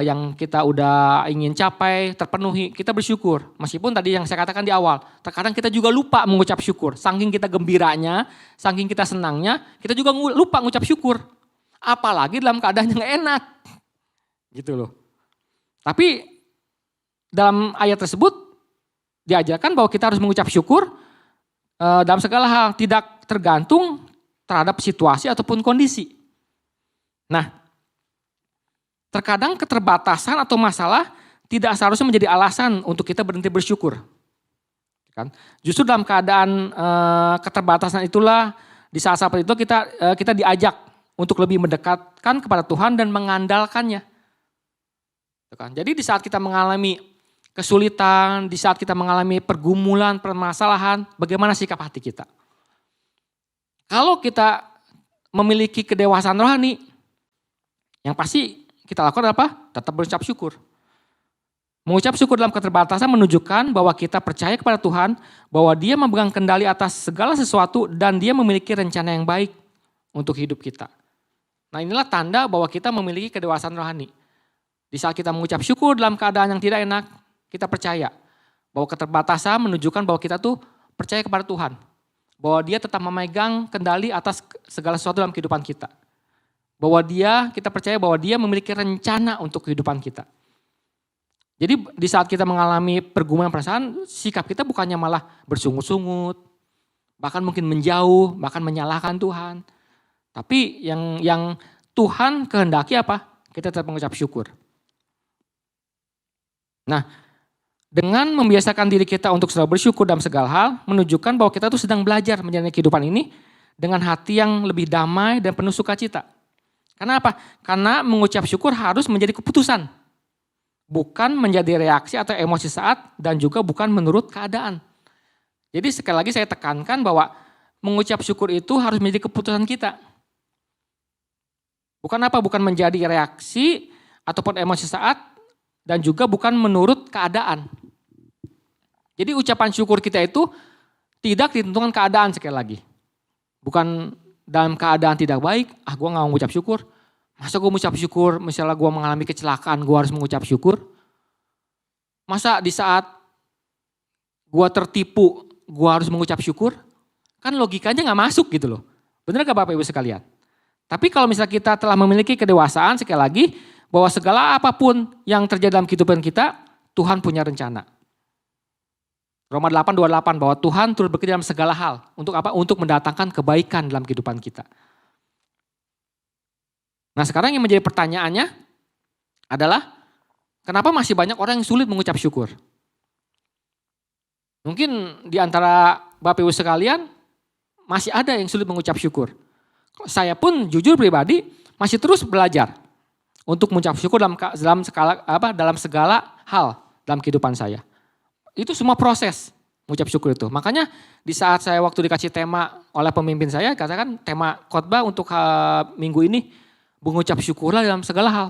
yang kita udah ingin capai, terpenuhi, kita bersyukur. Meskipun tadi yang saya katakan di awal, terkadang kita juga lupa mengucap syukur. Saking kita gembiranya, saking kita senangnya, kita juga lupa mengucap syukur. Apalagi dalam keadaan yang enak. Gitu loh. Tapi dalam ayat tersebut diajarkan bahwa kita harus mengucap syukur dalam segala hal, tidak tergantung terhadap situasi ataupun kondisi. Nah, terkadang keterbatasan atau masalah tidak seharusnya menjadi alasan untuk kita berhenti bersyukur. Kan? Justru dalam keadaan keterbatasan itulah, di saat seperti itu kita diajak untuk lebih mendekatkan kepada Tuhan dan mengandalkannya. Kan? Jadi di saat kita mengalami kesulitan, di saat kita mengalami pergumulan, permasalahan, bagaimana sikap hati kita? Kalau kita memiliki kedewasaan rohani, yang pasti kita lakukan apa? Tetap berucap syukur. Mengucap syukur dalam keterbatasan menunjukkan bahwa kita percaya kepada Tuhan, bahwa Dia memegang kendali atas segala sesuatu dan Dia memiliki rencana yang baik untuk hidup kita. Nah, inilah tanda bahwa kita memiliki kedewasaan rohani. Di saat kita mengucap syukur dalam keadaan yang tidak enak, kita percaya bahwa keterbatasan menunjukkan bahwa kita tuh percaya kepada Tuhan. Bahwa Dia tetap memegang kendali atas segala sesuatu dalam kehidupan kita. Bahwa kita percaya bahwa Dia memiliki rencana untuk kehidupan kita. Jadi di saat kita mengalami pergumulan perasaan, sikap kita bukannya malah bersungut-sungut, bahkan mungkin menjauh, bahkan menyalahkan Tuhan. Tapi yang Tuhan kehendaki apa? Kita tetap mengucap syukur. Nah, dengan membiasakan diri kita untuk selalu bersyukur dalam segala hal, menunjukkan bahwa kita tuh sedang belajar menjalani kehidupan ini dengan hati yang lebih damai dan penuh sukacita. Karena apa? Karena mengucap syukur harus menjadi keputusan. Bukan menjadi reaksi atau emosi saat dan juga bukan menurut keadaan. Jadi sekali lagi saya tekankan bahwa mengucap syukur itu harus menjadi keputusan kita. Bukan apa? Bukan menjadi reaksi ataupun emosi saat dan juga bukan menurut keadaan. Jadi ucapan syukur kita itu tidak ditentukan keadaan sekali lagi. Bukan dalam keadaan tidak baik, gue gak mau mengucap syukur. Masa gue mengucap syukur, misalnya gue mengalami kecelakaan, gue harus mengucap syukur. Masa di saat gue tertipu, gue harus mengucap syukur? Kan logikanya gak masuk gitu loh. Benar gak Bapak Ibu sekalian? Tapi kalau misalnya kita telah memiliki kedewasaan, sekali lagi, bahwa segala apapun yang terjadi dalam kehidupan kita, Tuhan punya rencana. Roma 8:28 bahwa Tuhan turut bekerja dalam segala hal. Untuk apa? Untuk mendatangkan kebaikan dalam kehidupan kita. Nah sekarang yang menjadi pertanyaannya adalah kenapa masih banyak orang yang sulit mengucap syukur? Mungkin di antara Bapak Ibu sekalian masih ada yang sulit mengucap syukur. Saya pun jujur pribadi masih terus belajar untuk mengucap syukur dalam segala hal dalam kehidupan saya. Itu semua proses mengucap syukur itu. Makanya di saat saya waktu dikasih tema oleh pemimpin saya, katakan tema khotbah untuk minggu ini, mengucap syukurlah dalam segala hal.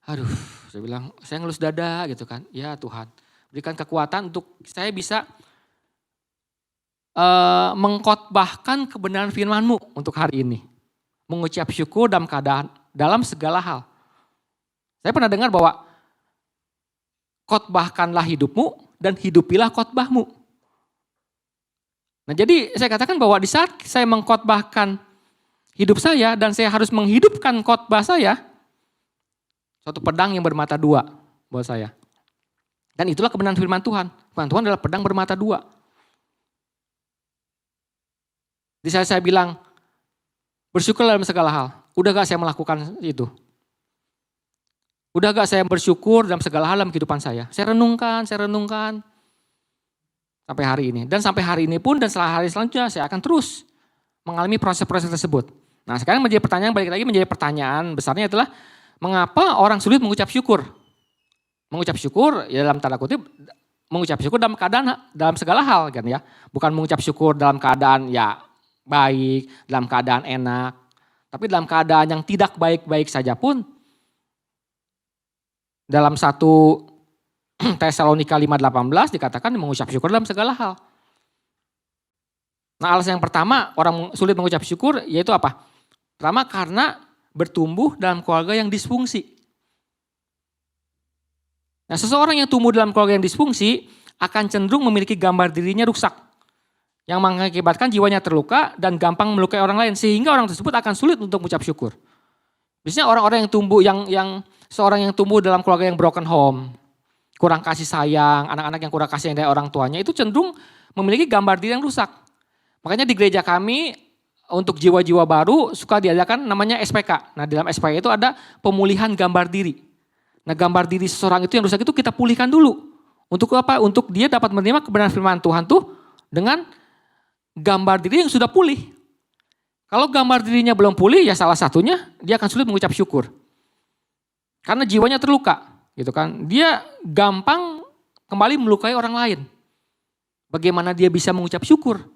Aduh, saya bilang, saya ngelus dada gitu kan. Ya Tuhan, berikan kekuatan untuk saya bisa mengkhotbahkan kebenaran firman-Mu untuk hari ini. Mengucap syukur dalam keadaan, dalam segala hal. Saya pernah dengar bahwa khotbahkanlah hidupmu dan hidupilah khotbahmu. Nah jadi saya katakan bahwa di saat saya mengkhotbahkan hidup saya dan saya harus menghidupkan khotbah saya, suatu pedang yang bermata dua buat saya. Dan itulah kebenaran firman Tuhan. Firman Tuhan adalah pedang bermata dua. Di saat saya bilang, bersyukur dalam segala hal. Udah gak saya melakukan itu? Udah gak saya bersyukur dalam segala hal dalam kehidupan saya? Saya renungkan. Sampai hari ini. Dan sampai hari ini pun dan setelah hari selanjutnya saya akan terus mengalami proses-proses tersebut. Nah sekarang balik lagi menjadi pertanyaan besarnya adalah, mengapa orang sulit mengucap syukur? Mengucap syukur ya dalam tanda kutip, mengucap syukur dalam segala hal kan ya. Bukan mengucap syukur dalam keadaan ya baik, dalam keadaan enak. Tapi dalam keadaan yang tidak baik-baik saja pun, dalam 1 Tesalonika 5:18 dikatakan mengucap syukur dalam segala hal. Nah alasan yang pertama orang sulit mengucap syukur yaitu apa? Pertama karena bertumbuh dalam keluarga yang disfungsi. Nah seseorang yang tumbuh dalam keluarga yang disfungsi akan cenderung memiliki gambar dirinya rusak. Yang mengakibatkan jiwanya terluka dan gampang melukai orang lain. Sehingga orang tersebut akan sulit untuk mengucap syukur. Biasanya orang-orang yang tumbuh, seorang yang tumbuh dalam keluarga yang broken home, kurang kasih sayang, anak-anak yang kurang kasih sayang dari orang tuanya, itu cenderung memiliki gambar diri yang rusak. Makanya di gereja kami untuk jiwa-jiwa baru suka diadakan namanya SPK. Nah dalam SPK itu ada pemulihan gambar diri. Nah gambar diri seseorang itu yang rusak itu kita pulihkan dulu. Untuk apa? Untuk dia dapat menerima kebenaran firman Tuhan tuh dengan gambar diri yang sudah pulih. Kalau gambar dirinya belum pulih ya salah satunya dia akan sulit mengucap syukur. Karena jiwanya terluka gitu kan. Dia gampang kembali melukai orang lain. Bagaimana dia bisa mengucap syukur?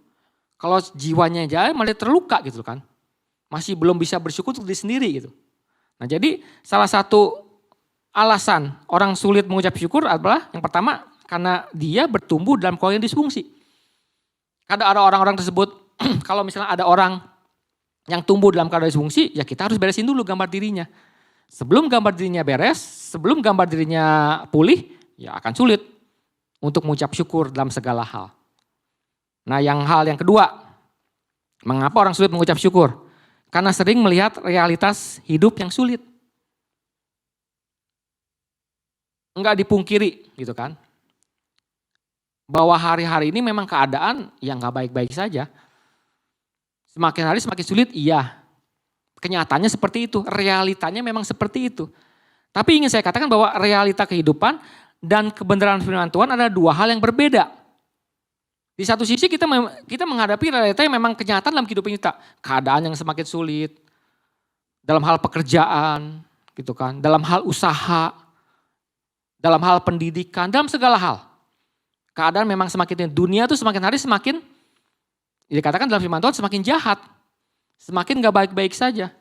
Kalau jiwanya aja malah terluka gitu kan. Masih belum bisa bersyukur untuk diri sendiri gitu. Nah jadi salah satu alasan orang sulit mengucap syukur adalah yang pertama karena dia bertumbuh dalam keluarga yang disfungsi. Kadang ada orang-orang tersebut, kalau misalnya ada orang yang tumbuh dalam keadaan disfungsi, ya kita harus beresin dulu gambar dirinya. Sebelum gambar dirinya beres, sebelum gambar dirinya pulih, ya akan sulit untuk mengucap syukur dalam segala hal. Nah hal yang kedua, mengapa orang sulit mengucap syukur? Karena sering melihat realitas hidup yang sulit. Enggak dipungkiri gitu kan. Bahwa hari-hari ini memang keadaan yang gak baik-baik saja. Semakin hari semakin sulit, iya. Kenyataannya seperti itu, realitanya memang seperti itu. Tapi ingin saya katakan bahwa realita kehidupan dan kebenaran firman Tuhan adalah dua hal yang berbeda. Di satu sisi kita menghadapi realita yang memang kenyataan dalam kehidupan kita. Keadaan yang semakin sulit, dalam hal pekerjaan, gitu kan, dalam hal usaha, dalam hal pendidikan, dalam segala hal. Keadaan memang semakin, dunia itu semakin hari semakin, dikatakan dalam firman Tuhan semakin jahat. Semakin gak baik-baik saja.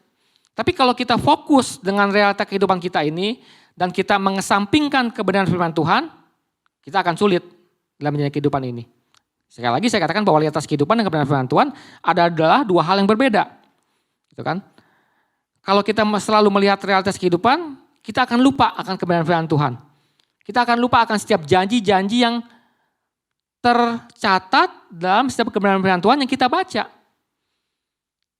Tapi kalau kita fokus dengan realita kehidupan kita ini, dan kita mengesampingkan kebenaran firman Tuhan, kita akan sulit dalam menjalani kehidupan ini. Sekali lagi saya katakan bahwa realitas kehidupan dan kebenaran firman Tuhan adalah dua hal yang berbeda. Gitu kan? Kalau kita selalu melihat realitas kehidupan, kita akan lupa akan kebenaran firman Tuhan. Kita akan lupa akan setiap janji-janji yang tercatat dalam setiap kebenaran firman Tuhan yang kita baca.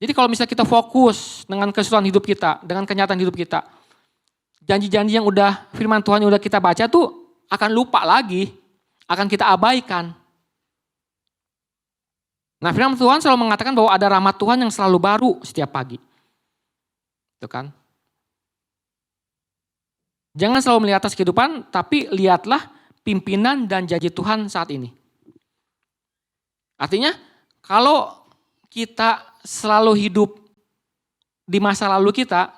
Jadi kalau misalnya kita fokus dengan keseluruhan hidup kita, dengan kenyataan hidup kita, janji-janji yang udah firman Tuhan yang udah kita baca tuh akan lupa lagi, akan kita abaikan. Nah firman Tuhan selalu mengatakan bahwa ada rahmat Tuhan yang selalu baru setiap pagi. Itu kan? Jangan selalu melihat atas kehidupan, tapi lihatlah pimpinan dan janji Tuhan saat ini. Artinya, kalau kita selalu hidup di masa lalu kita,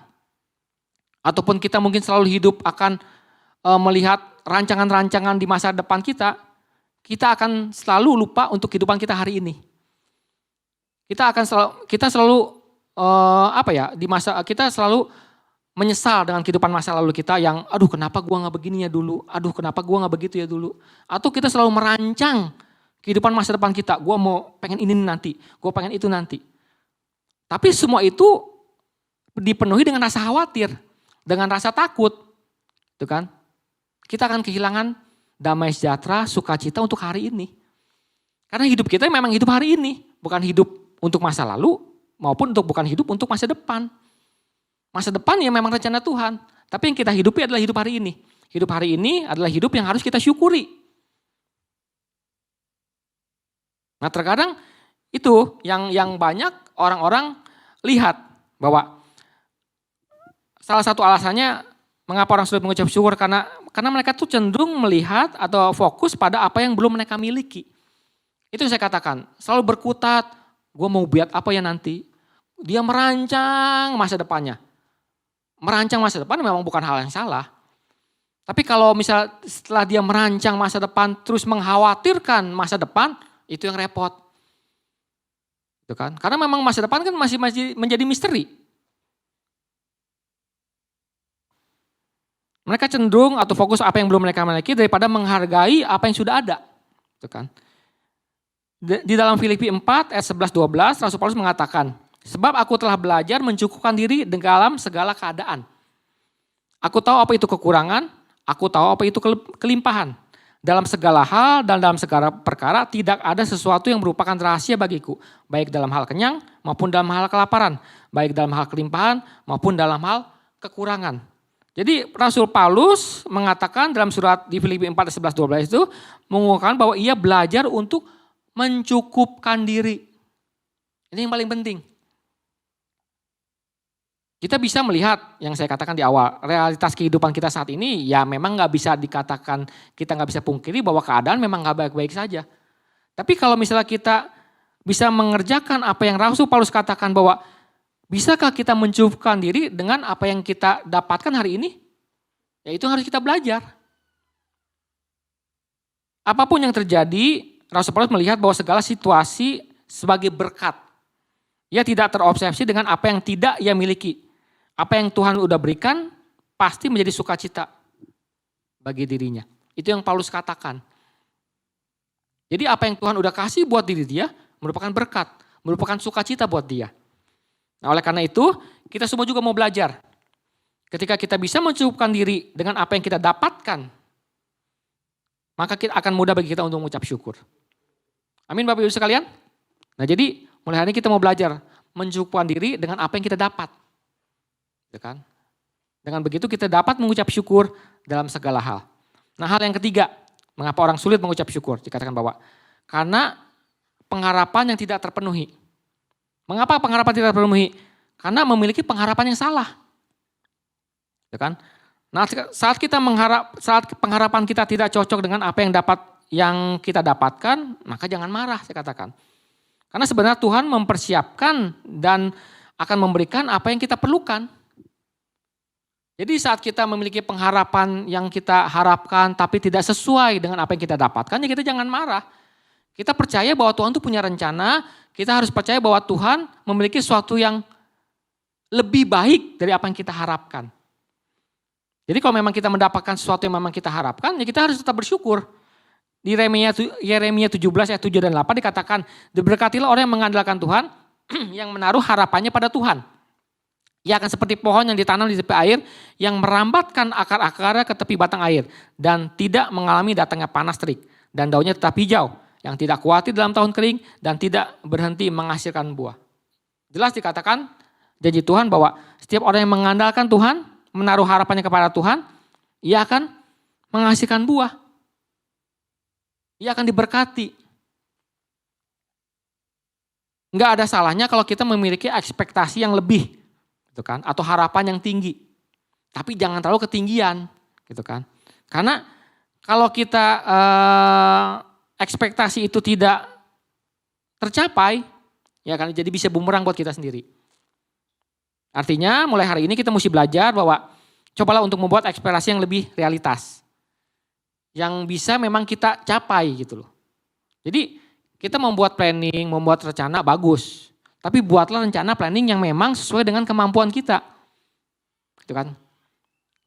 ataupun kita mungkin selalu hidup akan melihat rancangan-rancangan di masa depan kita akan selalu lupa untuk kehidupan kita hari ini. Kita selalu menyesal dengan kehidupan masa lalu kita yang aduh kenapa gua gak begini ya dulu, aduh kenapa gua gak begitu ya dulu. Atau kita selalu merancang kehidupan masa depan kita, gua mau pengen ini nanti, gua pengen itu nanti. Tapi semua itu dipenuhi dengan rasa khawatir, dengan rasa takut. Itu kan? Kita akan kehilangan damai sejahtera, sukacita untuk hari ini. Karena hidup kita memang hidup hari ini, bukan hidup untuk masa lalu maupun bukan hidup untuk masa depan. Masa depan ya memang rencana Tuhan. Tapi yang kita hidupi adalah hidup hari ini. hidup hari ini adalah hidup yang harus kita syukuri. Nah terkadang itu yang banyak orang-orang lihat bahwa salah satu alasannya mengapa orang sulit mengucap syukur karena mereka tuh cenderung melihat atau fokus pada apa yang belum mereka miliki. Itu yang saya katakan, selalu berkutat, gue mau buat apa ya nanti. Dia merancang masa depannya. Merancang masa depan memang bukan hal yang salah. Tapi kalau misal setelah dia merancang masa depan terus mengkhawatirkan masa depan, itu yang repot. Itu kan? Karena memang masa depan kan masih menjadi misteri. Mereka cenderung atau fokus apa yang belum mereka miliki daripada menghargai apa yang sudah ada. Itu kan? Di dalam Filipi 4 ayat 11-12 Rasul Paulus mengatakan, sebab aku telah belajar mencukupkan diri dalam segala keadaan. Aku tahu apa itu kekurangan, aku tahu apa itu kelimpahan. Dalam segala hal dan dalam segala perkara tidak ada sesuatu yang merupakan rahasia bagiku. Baik dalam hal kenyang maupun dalam hal kelaparan. Baik dalam hal kelimpahan maupun dalam hal kekurangan. Jadi Rasul Paulus mengatakan dalam surat di Filipi 4 ayat 11-12 itu mengungkapkan bahwa ia belajar untuk mencukupkan diri. Ini yang paling penting. Kita bisa melihat yang saya katakan di awal, realitas kehidupan kita saat ini ya memang gak bisa dikatakan, kita gak bisa pungkiri bahwa keadaan memang gak baik-baik saja. Tapi kalau misalnya kita bisa mengerjakan apa yang Rasul Paulus katakan bahwa bisakah kita mencukupkan diri dengan apa yang kita dapatkan hari ini? Ya itu harus kita belajar. Apapun yang terjadi, Rasul Paulus melihat bahwa segala situasi sebagai berkat. Ia tidak terobsesi dengan apa yang tidak ia miliki. Apa yang Tuhan udah berikan pasti menjadi sukacita bagi dirinya. Itu yang Paulus katakan. Jadi apa yang Tuhan udah kasih buat diri dia merupakan berkat, merupakan sukacita buat dia. Nah oleh karena itu kita semua juga mau belajar. Ketika kita bisa mencukupkan diri dengan apa yang kita dapatkan, maka kita akan mudah bagi kita untuk mengucap syukur. Amin Bapak Ibu sekalian. Nah jadi mulai hari ini kita mau belajar mencukupkan diri dengan apa yang kita dapat. Ya kan? Dengan begitu kita dapat mengucap syukur dalam segala hal. Nah hal yang ketiga, mengapa orang sulit mengucap syukur? Dikatakan bahwa karena pengharapan yang tidak terpenuhi. Mengapa pengharapan tidak terpenuhi? Karena memiliki pengharapan yang salah. Ya kan? Nah, saat pengharapan kita tidak cocok dengan apa yang kita dapatkan, maka jangan marah, saya katakan. Karena sebenarnya Tuhan mempersiapkan dan akan memberikan apa yang kita perlukan. Jadi saat kita memiliki pengharapan yang kita harapkan tapi tidak sesuai dengan apa yang kita dapatkan, ya kita jangan marah. Kita percaya bahwa Tuhan itu punya rencana, kita harus percaya bahwa Tuhan memiliki sesuatu yang lebih baik dari apa yang kita harapkan. Jadi kalau memang kita mendapatkan sesuatu yang memang kita harapkan, ya kita harus tetap bersyukur. Di Yeremia 17 ayat 7 dan 8 dikatakan, diberkatilah orang yang mengandalkan Tuhan, yang menaruh harapannya pada Tuhan. Ia akan seperti pohon yang ditanam di tepi air, yang merambatkan akar-akarnya ke tepi batang air, dan tidak mengalami datangnya panas terik, dan daunnya tetap hijau, yang tidak khawatir dalam tahun kering, dan tidak berhenti menghasilkan buah. Jelas dikatakan janji Tuhan bahwa setiap orang yang mengandalkan Tuhan, menaruh harapannya kepada Tuhan, ia akan menghasilkan buah. Ia akan diberkati. Enggak ada salahnya kalau kita memiliki ekspektasi yang lebih, gitu kan, atau harapan yang tinggi. Tapi jangan terlalu ketinggian, gitu kan. Karena kalau kita ekspektasi itu tidak tercapai, ya kan, jadi bisa bumerang buat kita sendiri. Artinya mulai hari ini kita mesti belajar bahwa cobalah untuk membuat ekspektasi yang lebih realitas. Yang bisa memang kita capai gitu loh. Jadi kita membuat planning, membuat rencana bagus. Tapi buatlah rencana planning yang memang sesuai dengan kemampuan kita. Gitu kan.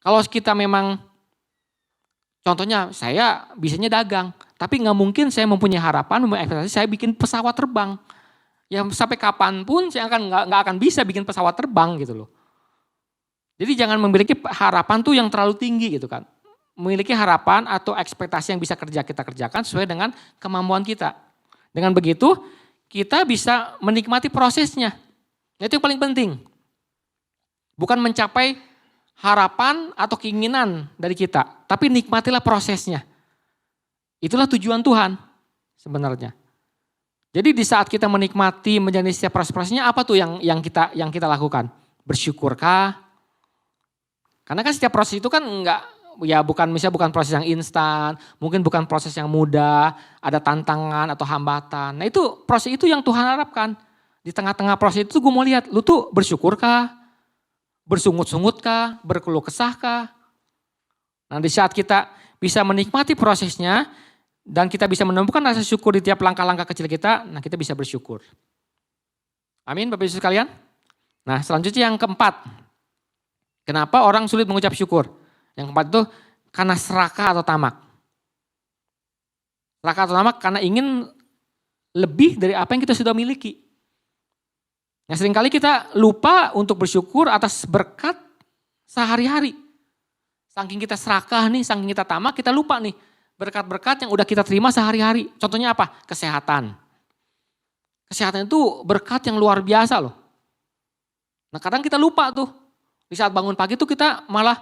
Kalau kita memang, contohnya saya bisanya dagang. Tapi gak mungkin saya mempunyai harapan, mempunyai ekspektasi saya bikin pesawat terbang. Ya sampai kapanpun saya nggak akan bisa bikin pesawat terbang gitu loh. Jadi jangan memiliki harapan tuh yang terlalu tinggi gitu kan. Memiliki harapan atau ekspektasi yang bisa kita kerjakan sesuai dengan kemampuan kita. Dengan begitu kita bisa menikmati prosesnya. Itu yang paling penting. Bukan mencapai harapan atau keinginan dari kita, tapi nikmatilah prosesnya. Itulah tujuan Tuhan sebenarnya. Jadi di saat kita menikmati menjalani setiap proses-prosesnya, apa tuh yang kita lakukan? Bersyukurkah? Karena kan setiap proses itu kan bukan proses yang instan, mungkin bukan proses yang mudah, ada tantangan atau hambatan. Nah itu proses itu yang Tuhan harapkan. Di tengah-tengah proses itu gue mau lihat, lu tuh bersyukurkah? Bersungut-sungutkah? Berkeluh kesahkah? Nah di saat kita bisa menikmati prosesnya, dan kita bisa menemukan rasa syukur di tiap langkah-langkah kecil kita, nah kita bisa bersyukur. Amin Bapak Ibu sekalian. Nah selanjutnya yang keempat. Kenapa orang sulit mengucap syukur? Yang keempat itu karena serakah atau tamak. Serakah atau tamak karena ingin lebih dari apa yang kita sudah miliki. Nah seringkali kita lupa untuk bersyukur atas berkat sehari-hari. Saking kita serakah nih, saking kita tamak, kita lupa nih. Berkat-berkat yang udah kita terima sehari-hari. Contohnya apa? Kesehatan. Kesehatan itu berkat yang luar biasa loh. Nah kadang kita lupa tuh. Di saat bangun pagi tuh kita malah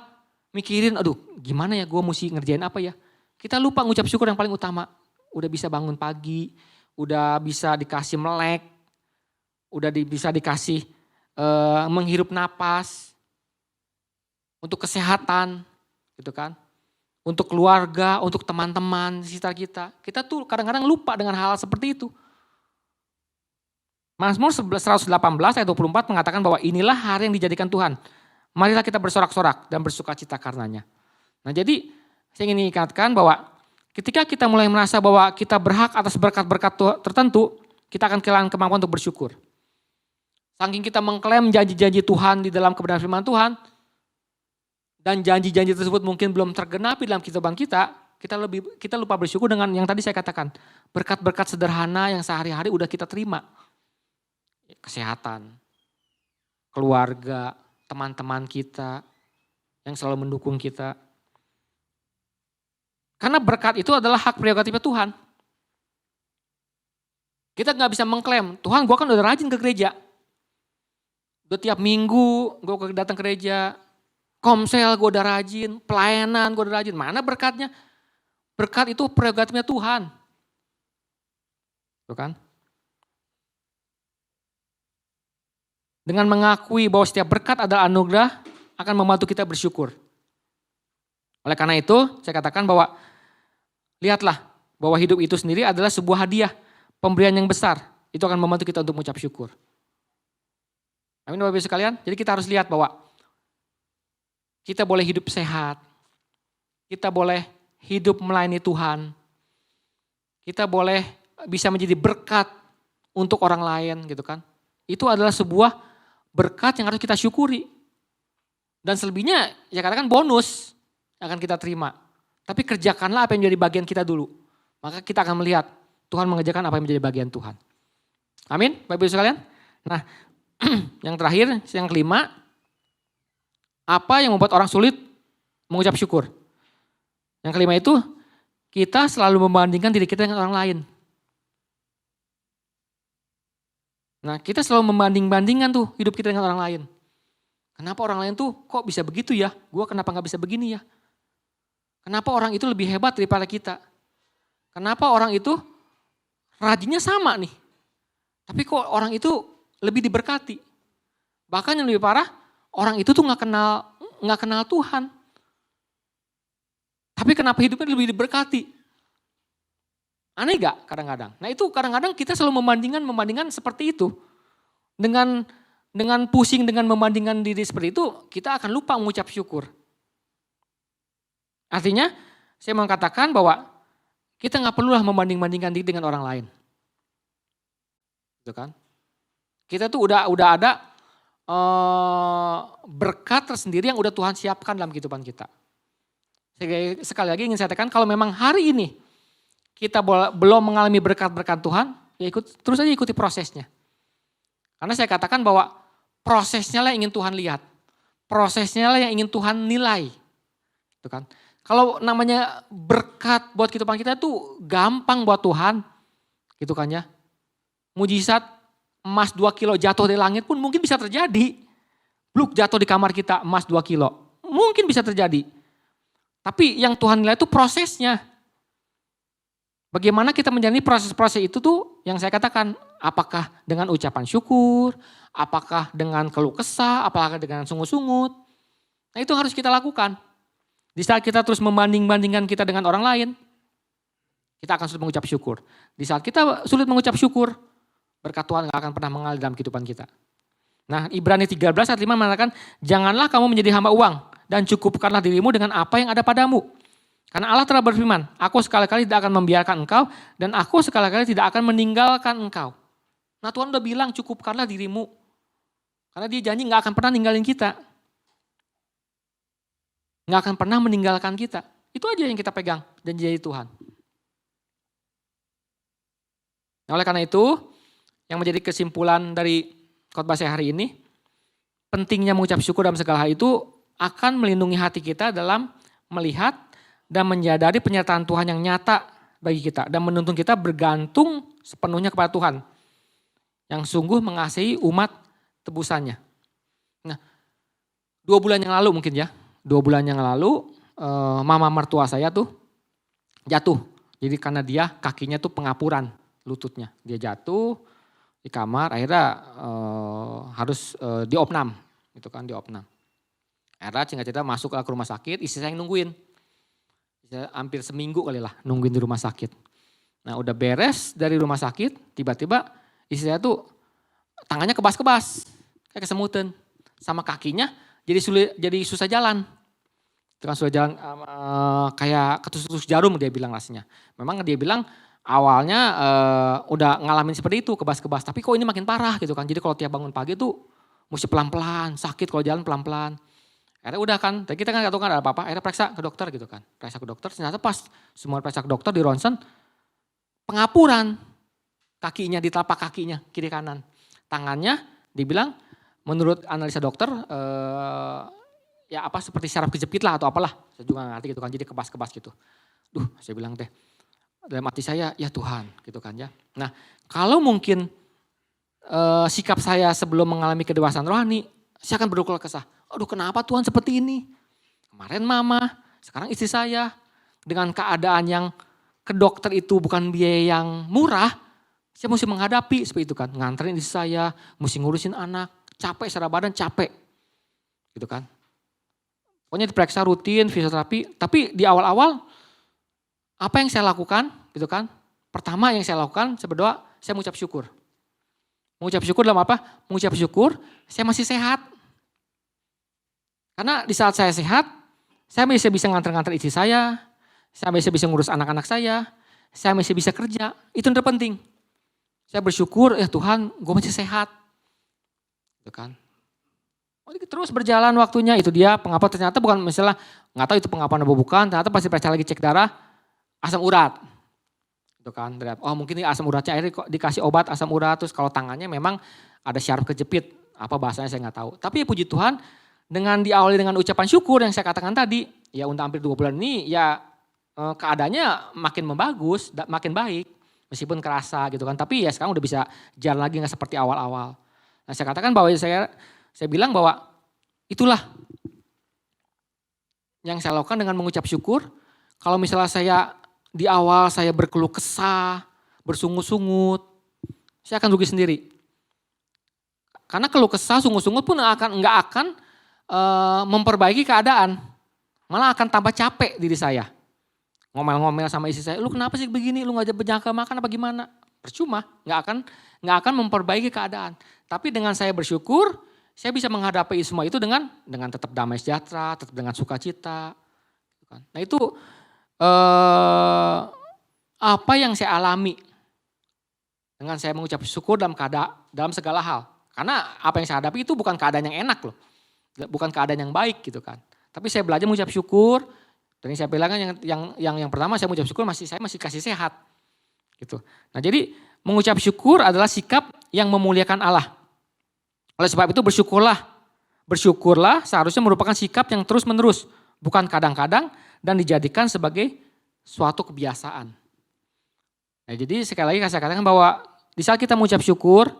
mikirin, aduh gimana ya gue mesti ngerjain apa ya. Kita lupa ngucap syukur yang paling utama. Udah bisa bangun pagi, udah bisa dikasih melek, udah bisa dikasih menghirup napas. Untuk kesehatan gitu kan. Untuk keluarga, untuk teman-teman di sekitar kita. Kita tuh kadang-kadang lupa dengan hal seperti itu. Mazmur 118 ayat 24 mengatakan bahwa inilah hari yang dijadikan Tuhan. Marilah kita bersorak-sorak dan bersukacita karenanya. Nah jadi saya ingin ingatkan bahwa ketika kita mulai merasa bahwa kita berhak atas berkat-berkat tertentu, kita akan kehilangan kemampuan untuk bersyukur. Saking kita mengklaim janji-janji Tuhan di dalam kebenaran firman Tuhan, dan janji-janji tersebut mungkin belum tergenapi dalam kehidupan kita, kita lupa bersyukur dengan yang tadi saya katakan. Berkat-berkat sederhana yang sehari-hari udah kita terima. Kesehatan, keluarga, teman-teman kita yang selalu mendukung kita. Karena berkat itu adalah hak prerogatifnya Tuhan. Kita gak bisa mengklaim, Tuhan gue kan udah rajin ke gereja. Udah tiap minggu gue datang ke gereja. Komsel gue udah rajin, pelayanan gue udah rajin. Mana berkatnya? Berkat itu prerogatifnya Tuhan. Tuh kan? Dengan mengakui bahwa setiap berkat adalah anugerah akan membantu kita bersyukur. Oleh karena itu saya katakan bahwa lihatlah bahwa hidup itu sendiri adalah sebuah hadiah, pemberian yang besar. Itu akan membantu kita untuk mengucap syukur. Amin Bapak Ibu sekalian. Jadi kita harus lihat bahwa kita boleh hidup sehat, kita boleh hidup melayani Tuhan, kita boleh bisa menjadi berkat untuk orang lain gitu kan. Itu adalah sebuah berkat yang harus kita syukuri. Dan selebihnya ya katakan bonus yang akan kita terima. Tapi kerjakanlah apa yang menjadi bagian kita dulu. Maka kita akan melihat Tuhan mengerjakan apa yang menjadi bagian Tuhan. Amin Bapak Ibu sekalian. Nah yang terakhir, yang kelima. Apa yang membuat orang sulit mengucap syukur? Yang kelima itu, kita selalu membandingkan diri kita dengan orang lain. Nah kita selalu membanding-bandingkan tuh hidup kita dengan orang lain. Kenapa orang lain tuh kok bisa begitu ya? Gue kenapa gak bisa begini ya? Kenapa orang itu lebih hebat daripada kita? Kenapa orang itu rajinnya sama nih? Tapi kok orang itu lebih diberkati? Bahkan yang lebih parah, orang itu tuh gak kenal Tuhan. Tapi kenapa hidupnya lebih diberkati? Aneh gak kadang-kadang? Nah itu kadang-kadang kita selalu membandingkan seperti itu. Dengan pusing, dengan membandingkan diri seperti itu, kita akan lupa mengucap syukur. Artinya saya mau katakan bahwa kita gak perlulah membanding-bandingkan diri dengan orang lain. Gitu kan? Kita tuh udah ada berkat tersendiri yang udah Tuhan siapkan dalam kehidupan kita. Sekali lagi ingin saya katakan kalau memang hari ini kita belum mengalami berkat-berkat Tuhan, ya terus aja ikuti prosesnya. Karena saya katakan bahwa prosesnya lah yang ingin Tuhan lihat. Prosesnya lah yang ingin Tuhan nilai. Gitu kan? Kalau namanya berkat buat kehidupan kita tuh gampang buat Tuhan. Gitu kan ya. Mujizat emas 2 kilo jatuh dari langit pun mungkin bisa terjadi. Bluk jatuh di kamar kita emas 2 kilo. mungkin bisa terjadi. Tapi yang Tuhan nilai itu prosesnya. Bagaimana kita menjalani proses-proses itu tuh yang saya katakan, apakah dengan ucapan syukur, apakah dengan keluh kesah, apakah dengan sungut-sungut. Nah itu harus kita lakukan. Di saat kita terus membanding-bandingkan kita dengan orang lain, kita akan sulit mengucap syukur. Di saat kita sulit mengucap syukur, berkat Tuhan gak akan pernah mengalir dalam kehidupan kita. Nah Ibrani 13 ayat 5 mengatakan, janganlah kamu menjadi hamba uang dan cukupkanlah dirimu dengan apa yang ada padamu. Karena Allah telah berfirman, aku sekali-kali tidak akan membiarkan engkau dan aku sekali-kali tidak akan meninggalkan engkau. Nah Tuhan udah bilang cukupkanlah dirimu. Karena dia janji gak akan pernah ninggalin kita. Gak akan pernah meninggalkan kita. Itu aja yang kita pegang dan janji Tuhan. Nah, oleh karena itu, yang menjadi kesimpulan dari khotbah saya hari ini, pentingnya mengucap syukur dalam segala hal itu akan melindungi hati kita dalam melihat dan menyadari penyertaan Tuhan yang nyata bagi kita dan menuntun kita bergantung sepenuhnya kepada Tuhan yang sungguh mengasihi umat tebusannya. Nah, 2 bulan yang lalu mungkin ya, 2 bulan yang lalu mama mertua saya tuh jatuh. Jadi karena dia kakinya tuh pengapuran lututnya, dia jatuh di kamar, akhirnya harus diopnam, gitu kan, diopnam. Akhirnya singkat cerita masuk ke rumah sakit, istri saya yang nungguin. Hampir seminggu kali lah nungguin di rumah sakit. Nah udah beres dari rumah sakit, tiba-tiba istri saya tuh tangannya kebas-kebas, kayak kesemutan. Sama kakinya jadi susah jalan. Itu kan susah jalan kayak ketusuk jarum dia bilang rasanya. Memang dia bilang awalnya udah ngalamin seperti itu, kebas-kebas. Tapi kok ini makin parah gitu kan. Jadi kalau tiap bangun pagi tuh mesti pelan-pelan, sakit kalau jalan pelan-pelan. Akhirnya udah kan, kita kan gak tahu kan ada apa-apa, akhirnya periksa ke dokter gitu kan. Periksa ke dokter, ternyata pas semua periksa ke dokter di ronsen, pengapuran kakinya, di telapak kakinya, kiri kanan. Tangannya dibilang menurut analisa dokter, ya apa seperti syaraf kejepit lah atau apalah. Saya juga gak ngerti gitu kan, jadi kebas-kebas gitu. Duh saya bilang deh, dalam hati saya ya Tuhan gitu kan ya. Nah kalau mungkin sikap saya sebelum mengalami kedewasaan rohani, saya akan berkeluh kesah. Aduh kenapa Tuhan seperti ini? Kemarin mama, sekarang istri saya. Dengan keadaan yang ke dokter itu bukan biaya yang murah. Saya mesti menghadapi seperti itu kan. Nganterin istri saya, mesti ngurusin anak. Capek secara badan, capek. Gitu kan. Pokoknya diperiksa rutin, fisioterapi. Tapi di awal-awal, apa yang saya lakukan? Gitu kan. Pertama yang saya lakukan, saya berdoa, saya mengucap syukur. Mengucap syukur dalam apa? Mengucap syukur, saya masih sehat. Karena di saat saya sehat, saya masih bisa nganter-nganter istri saya masih bisa ngurus anak-anak saya masih bisa kerja. Itu yang terpenting. Saya bersyukur, ya Tuhan gue masih sehat. Gitu kan. Terus berjalan waktunya, itu dia pengapuran ternyata bukan misalnya, gak tahu itu pengapuran atau bukan, ternyata pasti periksa lagi cek darah, asam urat. Gitu kan. Oh mungkin ini asam uratnya, akhirnya dikasih obat asam urat, terus kalau tangannya memang ada syaraf kejepit, apa bahasanya saya gak tahu. Tapi ya puji Tuhan, dengan diawali dengan ucapan syukur yang saya katakan tadi, ya untuk hampir 2 bulan ini ya keadaannya makin membagus, makin baik. Meskipun kerasa gitu kan, tapi ya sekarang udah bisa jalan lagi gak seperti awal-awal. Nah saya katakan bahwa saya bilang bahwa itulah yang saya lakukan dengan mengucap syukur. Kalau misalnya saya di awal saya berkeluh kesah, bersungut-sungut, saya akan rugi sendiri. Karena keluh kesah, sungut-sungut pun nggak akan memperbaiki keadaan, malah akan tambah capek diri saya. Ngomel-ngomel sama istri saya, lu kenapa sih begini, lu ngajak berjangka makan apa gimana? Percuma, nggak akan memperbaiki keadaan. Tapi dengan saya bersyukur, saya bisa menghadapi semua itu dengan tetap damai sejahtera, tetap dengan sukacita. Nah itu apa yang saya alami dengan saya mengucap syukur dalam segala hal. Karena apa yang saya hadapi itu bukan keadaan yang enak loh. Bukan keadaan yang baik gitu kan. Tapi saya belajar mengucap syukur. Dan yang saya bilang kan yang pertama saya mengucap syukur saya masih kasih sehat. Gitu. Nah jadi mengucap syukur adalah sikap yang memuliakan Allah. Oleh sebab itu bersyukurlah. Bersyukurlah seharusnya merupakan sikap yang terus menerus. Bukan kadang-kadang dan dijadikan sebagai suatu kebiasaan. Nah jadi sekali lagi saya katakan bahwa di saat kita mengucap syukur,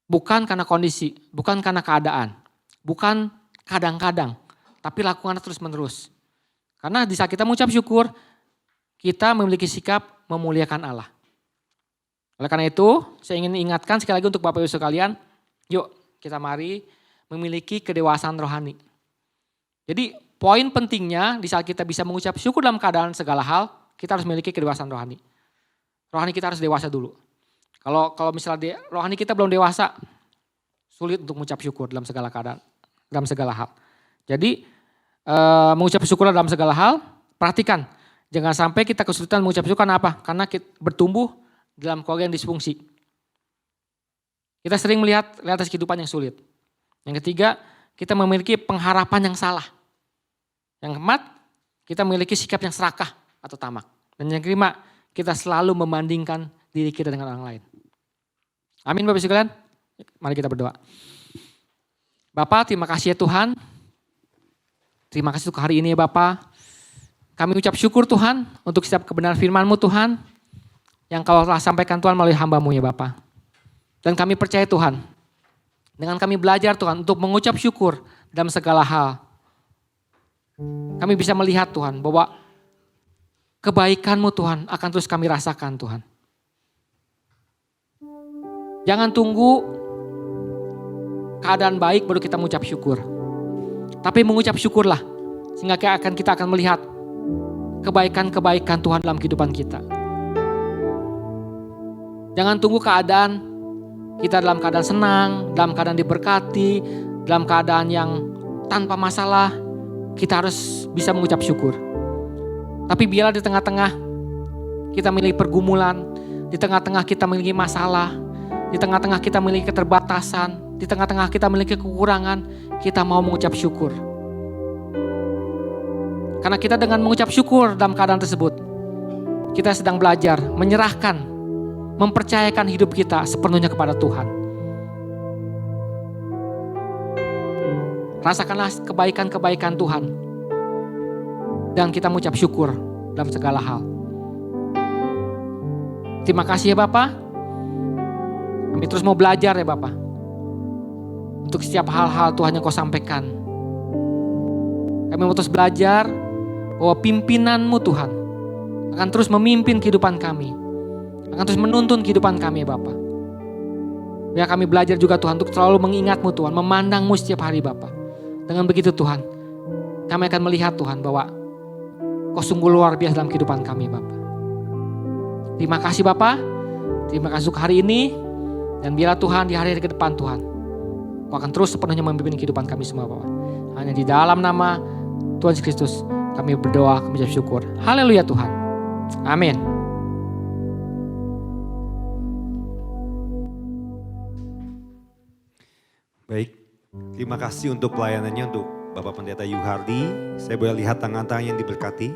bukan karena kondisi, bukan karena keadaan, bukan kadang-kadang. tapi lakukan terus menerus. Karena di saat kita mengucap syukur, kita memiliki sikap memuliakan Allah. Oleh karena itu, saya ingin ingatkan sekali lagi untuk Bapak Ibu sekalian, yuk kita mari memiliki kedewasaan rohani. Jadi poin pentingnya di saat kita bisa mengucap syukur dalam keadaan segala hal, kita harus memiliki kedewasaan rohani. Rohani kita harus dewasa dulu. Kalau misalnya rohani kita belum dewasa, sulit untuk mengucap syukur dalam segala keadaan, dalam segala hal. Jadi mengucap syukur dalam segala hal, perhatikan. Jangan sampai kita kesulitan mengucap syukur, karena apa? Karena kita bertumbuh dalam keluarga yang disfungsi. Kita sering melihat realitas kehidupan yang sulit. Yang ketiga, kita memiliki pengharapan yang salah. Yang keempat, kita memiliki sikap yang serakah atau tamak. Dan yang kelima, kita selalu membandingkan diri kita dengan orang lain. Amin Bapak Ibu sekalian. Mari kita berdoa. Bapak, terima kasih ya Tuhan. Terima kasih untuk hari ini ya Bapak. Kami ucap syukur Tuhan untuk setiap kebenaran firman-Mu Tuhan. Yang Kau telah sampaikan Tuhan melalui hamba-Mu ya Bapak. Dan kami percaya Tuhan. Dengan kami belajar Tuhan untuk mengucap syukur dalam segala hal. Kami bisa melihat Tuhan bahwa kebaikan-Mu Tuhan akan terus kami rasakan Tuhan. Jangan tunggu keadaan baik baru kita mengucap syukur. Tapi mengucap syukurlah sehingga kita akan melihat kebaikan-kebaikan Tuhan dalam kehidupan kita. Jangan tunggu keadaan kita dalam keadaan senang, dalam keadaan diberkati, dalam keadaan yang tanpa masalah, kita harus bisa mengucap syukur. Tapi biarlah di tengah-tengah kita memiliki pergumulan, di tengah-tengah kita memiliki masalah, di tengah-tengah kita memiliki keterbatasan, di tengah-tengah kita memiliki kekurangan, kita mau mengucap syukur. Karena kita dengan mengucap syukur dalam keadaan tersebut, kita sedang belajar menyerahkan, mempercayakan hidup kita sepenuhnya kepada Tuhan. Rasakanlah kebaikan-kebaikan Tuhan. Dan kita mengucap syukur dalam segala hal. Terima kasih ya Bapak. Kami terus mau belajar ya Bapak. Untuk setiap hal-hal Tuhan yang Kau sampaikan. Kami mau terus belajar bahwa pimpinan-Mu Tuhan akan terus memimpin kehidupan kami. Akan terus menuntun kehidupan kami ya Bapa. Biar kami belajar juga Tuhan untuk selalu mengingat-Mu Tuhan, memandang-Mu setiap hari Bapa. Dengan begitu Tuhan, kami akan melihat Tuhan bahwa Kau sungguh luar biasa dalam kehidupan kami Bapa. Terima kasih Bapa, terima kasih untuk hari ini. Dan biarlah Tuhan di hari-hari ke depan Tuhan, Kau akan terus sepenuhnya memimpin kehidupan kami semua Bapa. Hanya di dalam nama Tuhan Yesus Kristus kami berdoa, kami ucap syukur. Haleluya Tuhan. Amin. Baik, terima kasih untuk pelayanannya untuk Bapak Pendeta Yuhardi. Saya boleh lihat tangan-tangan yang diberkati.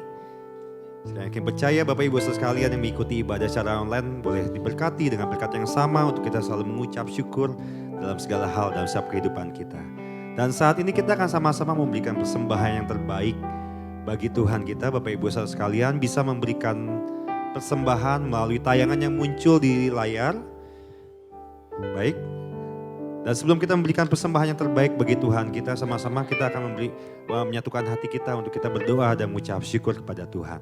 Saya yakin percaya Bapak Ibu sekalian yang mengikuti ibadah secara online boleh diberkati dengan berkat yang sama untuk kita selalu mengucap syukur dalam segala hal dalam setiap kehidupan kita. Dan saat ini kita akan sama-sama memberikan persembahan yang terbaik bagi Tuhan kita. Bapak Ibu sekalian bisa memberikan persembahan melalui tayangan yang muncul di layar. Baik. Dan sebelum kita memberikan persembahan yang terbaik bagi Tuhan kita, sama-sama kita akan menyatukan hati kita untuk kita berdoa dan mengucap syukur kepada Tuhan.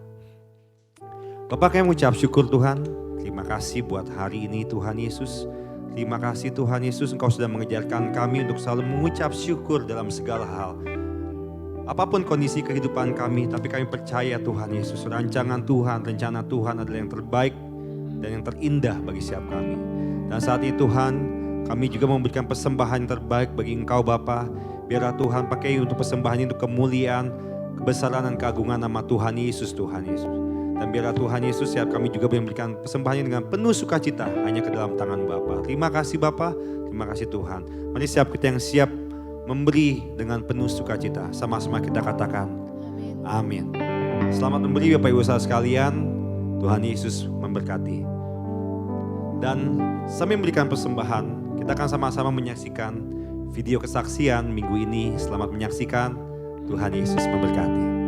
Bapak kami mengucap syukur Tuhan, terima kasih buat hari ini Tuhan Yesus. Terima kasih Tuhan Yesus, Engkau sudah mengejarkan kami untuk selalu mengucap syukur dalam segala hal. Apapun kondisi kehidupan kami, tapi kami percaya Tuhan Yesus, rancangan Tuhan, rencana Tuhan adalah yang terbaik dan yang terindah bagi setiap kami. Dan saat ini Tuhan, kami juga memberikan persembahan yang terbaik bagi Engkau Bapa. Biarlah Tuhan pakai untuk persembahan ini untuk kemuliaan, kebesaran dan keagungan nama Tuhan Yesus, Tuhan Yesus. Dan biarlah Tuhan Yesus siap kami juga memberikan persembahan dengan penuh sukacita hanya ke dalam tangan Bapa. Terima kasih Bapa, terima kasih Tuhan. Mari siap kita yang siap memberi dengan penuh sukacita. Sama-sama kita katakan amin. Selamat memberi Bapak Ibu saudara sekalian. Tuhan Yesus memberkati. Dan sambil memberikan persembahan, kita akan sama-sama menyaksikan video kesaksian minggu ini. Selamat menyaksikan. Tuhan Yesus memberkati.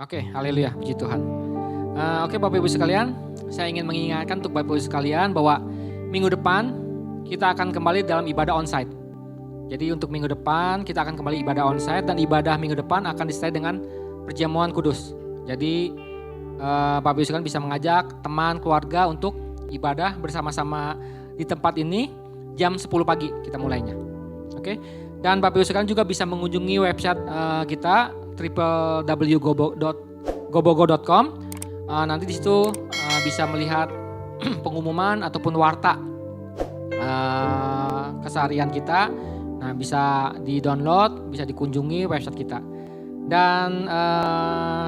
Oke, haleluya, puji Tuhan. Oke Bapak Ibu sekalian, saya ingin mengingatkan untuk Bapak Ibu sekalian bahwa minggu depan kita akan kembali dalam ibadah onsite. Jadi untuk minggu depan kita akan kembali ibadah onsite dan ibadah minggu depan akan disertai dengan perjamuan kudus. Jadi Bapak Ibu sekalian bisa mengajak teman, keluarga untuk ibadah bersama-sama di tempat ini jam 10 pagi kita mulainya. Oke. Dan Bapak Ibu sekalian juga bisa mengunjungi website kita www.gobogo.com. Nanti di situ bisa melihat pengumuman ataupun warta keseharian kita. Nah, bisa di-download, bisa dikunjungi website kita. Dan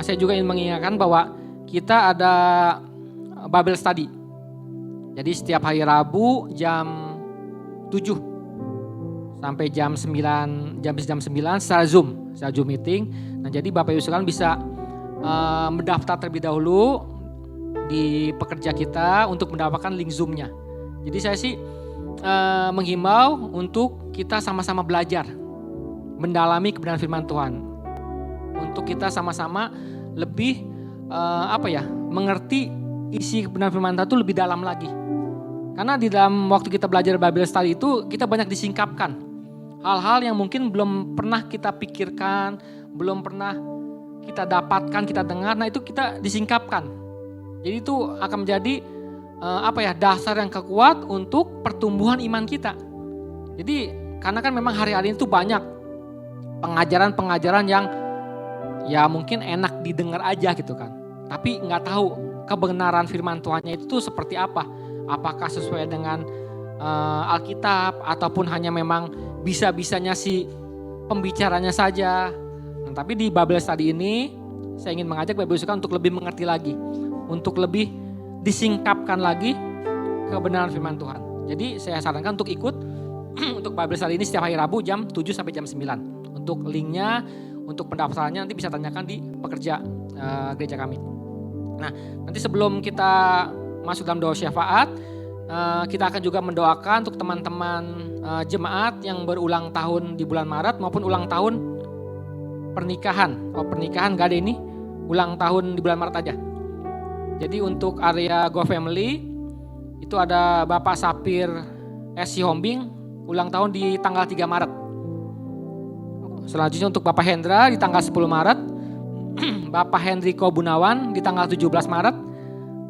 saya juga ingin mengingatkan bahwa kita ada Bible Study. Jadi setiap hari Rabu jam 7 sampai jam 9 secara Zoom meeting. Nah, jadi Bapak Ibu sekalian bisa mendaftar terlebih dahulu di pekerja kita untuk mendapatkan link Zoom-nya. Jadi saya sih menghimbau untuk kita sama-sama belajar mendalami kebenaran firman Tuhan. Untuk kita sama-sama lebih mengerti isi kebenaran firman Tuhan itu lebih dalam lagi. Karena di dalam waktu kita belajar Bible Study itu kita banyak disingkapkan. Hal-hal yang mungkin belum pernah kita pikirkan, belum pernah kita dapatkan, kita dengar, nah itu kita disingkapkan. Jadi itu akan menjadi dasar yang kuat untuk pertumbuhan iman kita. Jadi karena kan memang hari-hari itu banyak pengajaran-pengajaran yang ya mungkin enak didengar aja gitu kan. Tapi nggak tahu kebenaran firman Tuhannya itu seperti apa. Apakah sesuai dengan Alkitab ataupun hanya memang bisa-bisanya si pembicaranya saja. Nah, tapi di Bible Study ini saya ingin mengajak Bapak Ibu sekalian untuk lebih mengerti lagi, untuk lebih disingkapkan lagi kebenaran firman Tuhan. Jadi saya sarankan untuk ikut untuk Bible Study ini setiap hari Rabu jam 7 sampai jam 9. Untuk linknya, untuk pendaftarannya nanti bisa tanyakan di pekerja gereja kami. Nah, nanti sebelum kita masuk dalam doa syafaat, kita akan juga mendoakan untuk teman-teman jemaat yang berulang tahun di bulan Maret maupun ulang tahun pernikahan. Oh, pernikahan gak ada ini, ulang tahun di bulan Maret aja. Jadi untuk area Go Family itu ada Bapak Sapir S. Hombing ulang tahun di tanggal 3 Maret. Selanjutnya untuk Bapak Hendra di tanggal 10 Maret, Bapak Hendriko Bunawan di tanggal 17 Maret,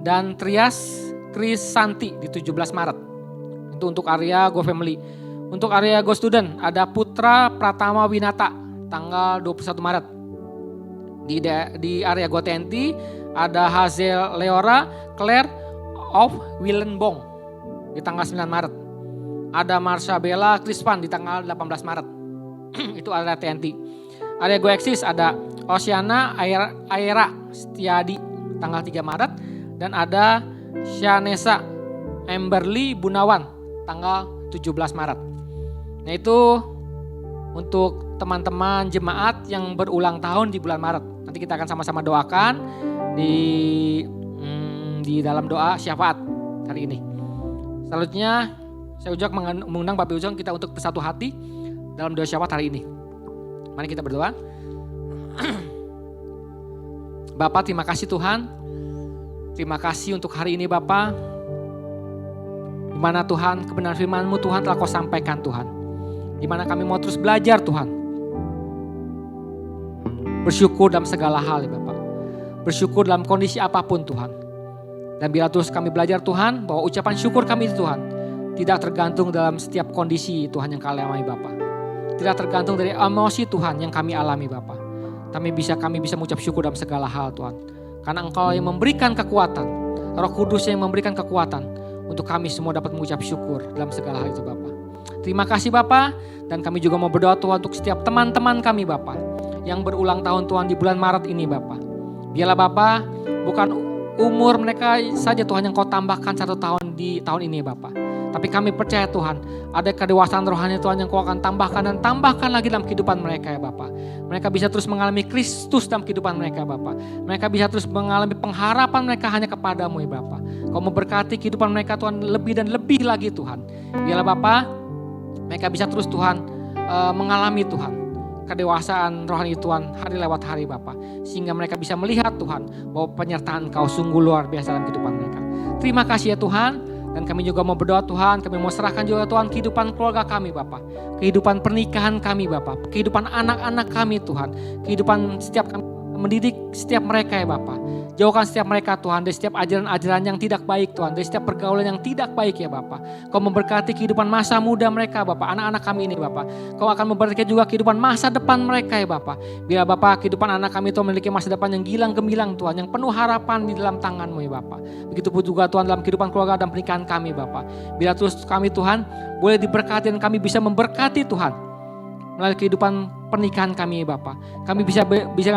dan Trias Krisanti di 17 Maret. Itu untuk area Go Family. Untuk area Go Student ada Putra Pratama Winata tanggal 21 Maret. Di area Go TNT ada Hazel Leora Claire of Willenbong di tanggal 9 Maret. Ada Marsha Bella Krispan di tanggal 18 Maret. Itu area TNT. Area Go Exis ada Oceana Aira Setiadi tanggal 3 Maret. Dan ada Shanesa Emberly Bunawan tanggal 17 Maret. Nah itu untuk teman-teman jemaat yang berulang tahun di bulan Maret. Nanti kita akan sama-sama doakan di dalam doa syafaat hari ini. Selanjutnya saya ujak mengundang Bapak Ibu kita untuk bersatu hati dalam doa syafaat hari ini. Mari kita berdoa. Bapak, terima kasih Tuhan. Terima kasih untuk hari ini Bapa, di mana Tuhan kebenaran firman-Mu Tuhan telah Kau sampaikan Tuhan. Di mana kami mau terus belajar Tuhan. Bersyukur dalam segala hal ya Bapak. Bersyukur dalam kondisi apapun Tuhan. Dan bila terus kami belajar Tuhan, bahwa ucapan syukur kami itu Tuhan tidak tergantung dalam setiap kondisi Tuhan yang kami alami Bapak. Tidak tergantung dari emosi Tuhan yang kami alami Bapak. Kami bisa mengucap syukur dalam segala hal Tuhan. Karena Engkau yang memberikan kekuatan, Roh Kudus yang memberikan kekuatan untuk kami semua dapat mengucap syukur dalam segala hal itu Bapa. Terima kasih Bapa, dan kami juga mau berdoa Tuhan untuk setiap teman-teman kami Bapa yang berulang tahun Tuhan di bulan Maret ini Bapa. Biarlah Bapa, bukan umur mereka saja Tuhan yang Kau tambahkan 1 tahun di tahun ini Bapa. Tapi kami percaya Tuhan, ada kedewasaan rohani Tuhan yang Kau akan tambahkan dan tambahkan lagi dalam kehidupan mereka ya Bapa. Mereka bisa terus mengalami Kristus dalam kehidupan mereka Bapa. Mereka bisa terus mengalami pengharapan mereka hanya kepadamu ya Bapa. Kau memberkati kehidupan mereka Tuhan lebih dan lebih lagi Tuhan. Biarlah Bapa, mereka bisa terus Tuhan mengalami Tuhan kedewasaan rohani Tuhan hari lewat hari Bapa. sehingga mereka bisa melihat Tuhan bahwa penyertaan Kau sungguh luar biasa dalam kehidupan mereka. Terima kasih ya Tuhan, dan kami juga mau berdoa Tuhan, kami mau serahkan juga Tuhan kehidupan keluarga kami Bapa, kehidupan pernikahan kami Bapa, kehidupan anak-anak kami Tuhan, kehidupan setiap kami mendidik setiap mereka ya Bapa. Jauhkan setiap mereka Tuhan dari setiap ajaran-ajaran yang tidak baik Tuhan, dari setiap pergaulan yang tidak baik ya Bapa. Kau memberkati kehidupan masa muda mereka Bapa, anak-anak kami ini Bapa. Kau akan memberkati juga kehidupan masa depan mereka ya Bapa. Bila Bapa kehidupan anak kami Tuhan memiliki masa depan yang gilang gemilang Tuhan, yang penuh harapan di dalam tangan-Mu ya Bapa. Begitupun juga Tuhan dalam kehidupan keluarga dan pernikahan kami Bapa. Bila terus kami Tuhan boleh diberkati dan kami bisa memberkati Tuhan melalui kehidupan pernikahan kami Bapa. Kami bisa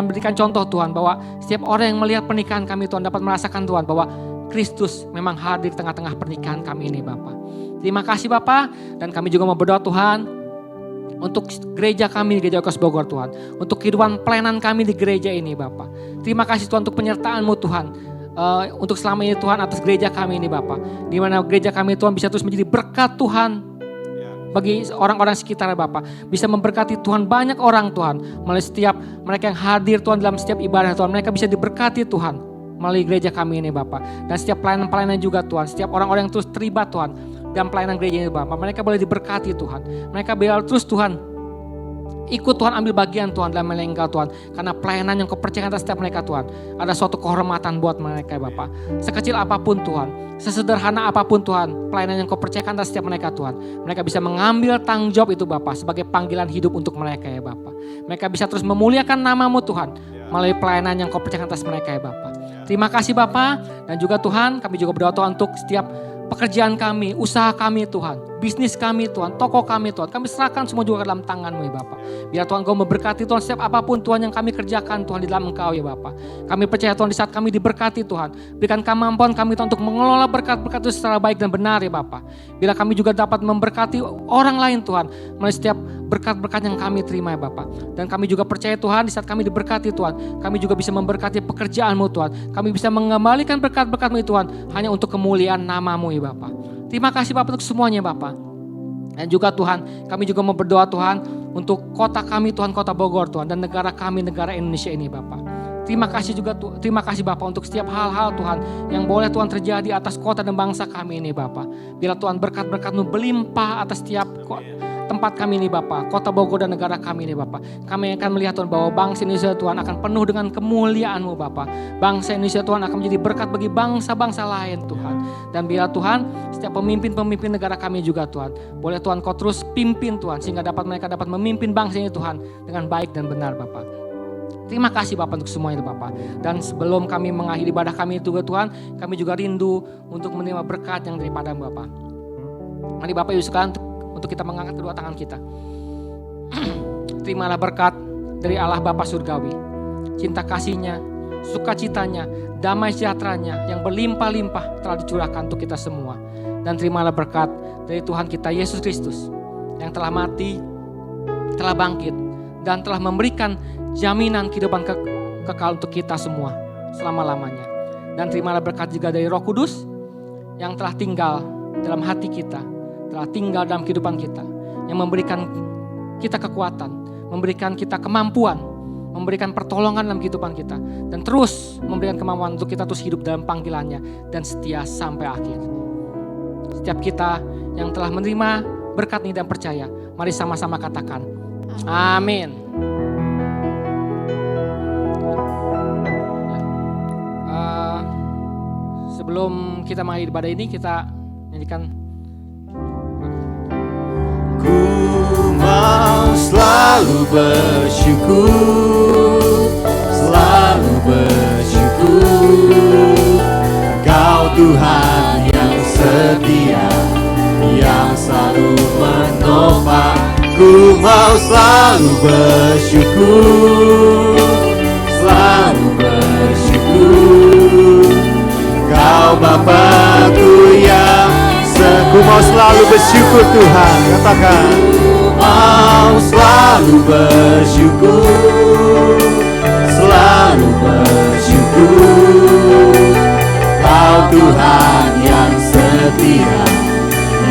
memberikan contoh Tuhan bahwa setiap orang yang melihat pernikahan kami Tuhan dapat merasakan Tuhan bahwa Kristus memang hadir di tengah-tengah pernikahan kami ini Bapa. Terima kasih Bapa, dan kami juga mau berdoa Tuhan untuk gereja kami di Gereja Oikos Bogor Tuhan, untuk kehidupan pelayanan kami di gereja ini Bapa. Terima kasih Tuhan untuk penyertaan-Mu Tuhan. Untuk selama ini Tuhan atas gereja kami ini Bapa, di mana gereja kami Tuhan bisa terus menjadi berkat Tuhan bagi orang-orang sekitar Bapa, bisa memberkati Tuhan banyak orang Tuhan melalui setiap mereka yang hadir Tuhan dalam setiap ibadah Tuhan, mereka bisa diberkati Tuhan melalui gereja kami ini Bapa, dan setiap pelayanan-pelayanan juga Tuhan, setiap orang-orang yang terus terlibat Tuhan dalam pelayanan gereja ini Bapa, mereka boleh diberkati Tuhan, mereka biar terus Tuhan ikut Tuhan ambil bagian Tuhan dalam melayani Engkau Tuhan, karena pelayanan yang Kau percayakan atas setiap mereka Tuhan ada suatu kehormatan buat mereka Bapa. Sekecil apapun Tuhan, sesederhana apapun Tuhan, pelayanan yang Kau percayakan atas setiap mereka Tuhan, mereka bisa mengambil tanggung jawab itu Bapa sebagai panggilan hidup untuk mereka ya Bapa. Mereka bisa terus memuliakan nama-Mu Tuhan melalui pelayanan yang Kau percayakan atas mereka ya Bapa. Terima kasih Bapa, dan juga Tuhan kami juga berdoa Tuhan untuk setiap pekerjaan kami, usaha kami Tuhan, bisnis kami Tuhan, toko kami Tuhan, kami serahkan semua juga ke dalam tangan-Mu ya Bapa. Biar Tuhan Kau memberkati Tuhan setiap apapun Tuhan yang kami kerjakan Tuhan di dalam Engkau ya Bapa. Kami percaya Tuhan di saat kami diberkati Tuhan, berikan kemampuan kami Tuhan untuk mengelola berkat-berkat itu secara baik dan benar ya Bapa. Bila kami juga dapat memberkati orang lain Tuhan melalui setiap berkat-berkat yang kami terima ya Bapa. Dan kami juga percaya Tuhan di saat kami diberkati Tuhan, kami juga bisa memberkati pekerjaan-Mu Tuhan. Kami bisa mengembalikan berkat-berkat-Mu Tuhan hanya untuk kemuliaan nama-Mu ya Bapa. Terima kasih Bapa untuk semuanya Bapa. Dan juga Tuhan, kami juga mau berdoa Tuhan untuk kota kami Tuhan, kota Bogor Tuhan, dan negara kami, negara Indonesia ini Bapa. Terima kasih juga terima kasih Bapa untuk setiap hal-hal Tuhan yang boleh Tuhan terjadi atas kota dan bangsa kami ini Bapa. Bila Tuhan berkat-berkat-Mu berlimpah atas setiap tempat kami ini Bapa, kota Bogor dan negara kami ini Bapa. Kami akan melihat Tuhan bahwa bangsa Indonesia Tuhan akan penuh dengan kemuliaan-Mu Bapa. Bangsa Indonesia Tuhan akan menjadi berkat bagi bangsa-bangsa lain Tuhan. Dan bila Tuhan setiap pemimpin-pemimpin negara kami juga Tuhan, boleh Tuhan Kau terus pimpin Tuhan sehingga mereka dapat memimpin bangsa ini Tuhan dengan baik dan benar Bapa. Terima kasih Bapak untuk semua itu Bapak. Dan sebelum kami mengakhiri ibadah kami juga Tuhan, kami juga rindu untuk menerima berkat yang daripada Bapak. Mari Bapak Ibu sekalian untuk kita mengangkat kedua tangan kita. Terimalah berkat dari Allah Bapa Surgawi, cinta kasih-Nya, sukacitanya, damai sejahteranya yang berlimpah-limpah telah dicurahkan untuk kita semua. Dan terimalah berkat dari Tuhan kita Yesus Kristus yang telah mati, telah bangkit, dan telah memberikan jaminan kehidupan kekal untuk kita semua selama-lamanya. Dan terimalah berkat juga dari Roh Kudus yang telah tinggal dalam hati kita, telah tinggal dalam kehidupan kita, yang memberikan kita kekuatan, memberikan kita kemampuan, memberikan pertolongan dalam kehidupan kita, dan terus memberikan kemampuan untuk kita terus hidup dalam panggilannya dan setia sampai akhir. Setiap kita yang telah menerima berkat ini dan percaya, mari sama-sama katakan amin. Sebelum kita mengakhiri ibadah ini, kita nyanyikan. Ku mau selalu bersyukur, selalu bersyukur. Engkau Tuhan yang setia, yang selalu menopang. Ku mau selalu bersyukur, selalu bersyukur. Kau Bapakku yang ku mau selalu bersyukur Tuhan. Katakan, ku mau selalu bersyukur, selalu bersyukur. Kau Tuhan yang setia,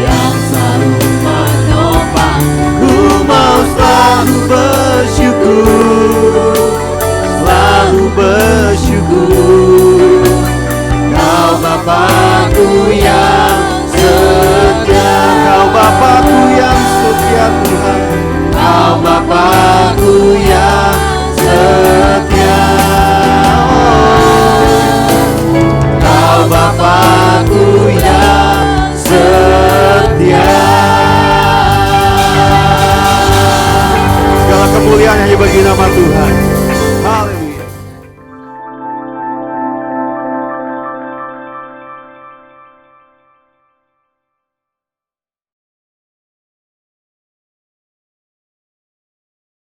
yang selalu menopang. Ku mau selalu bersyukur, selalu bersyukur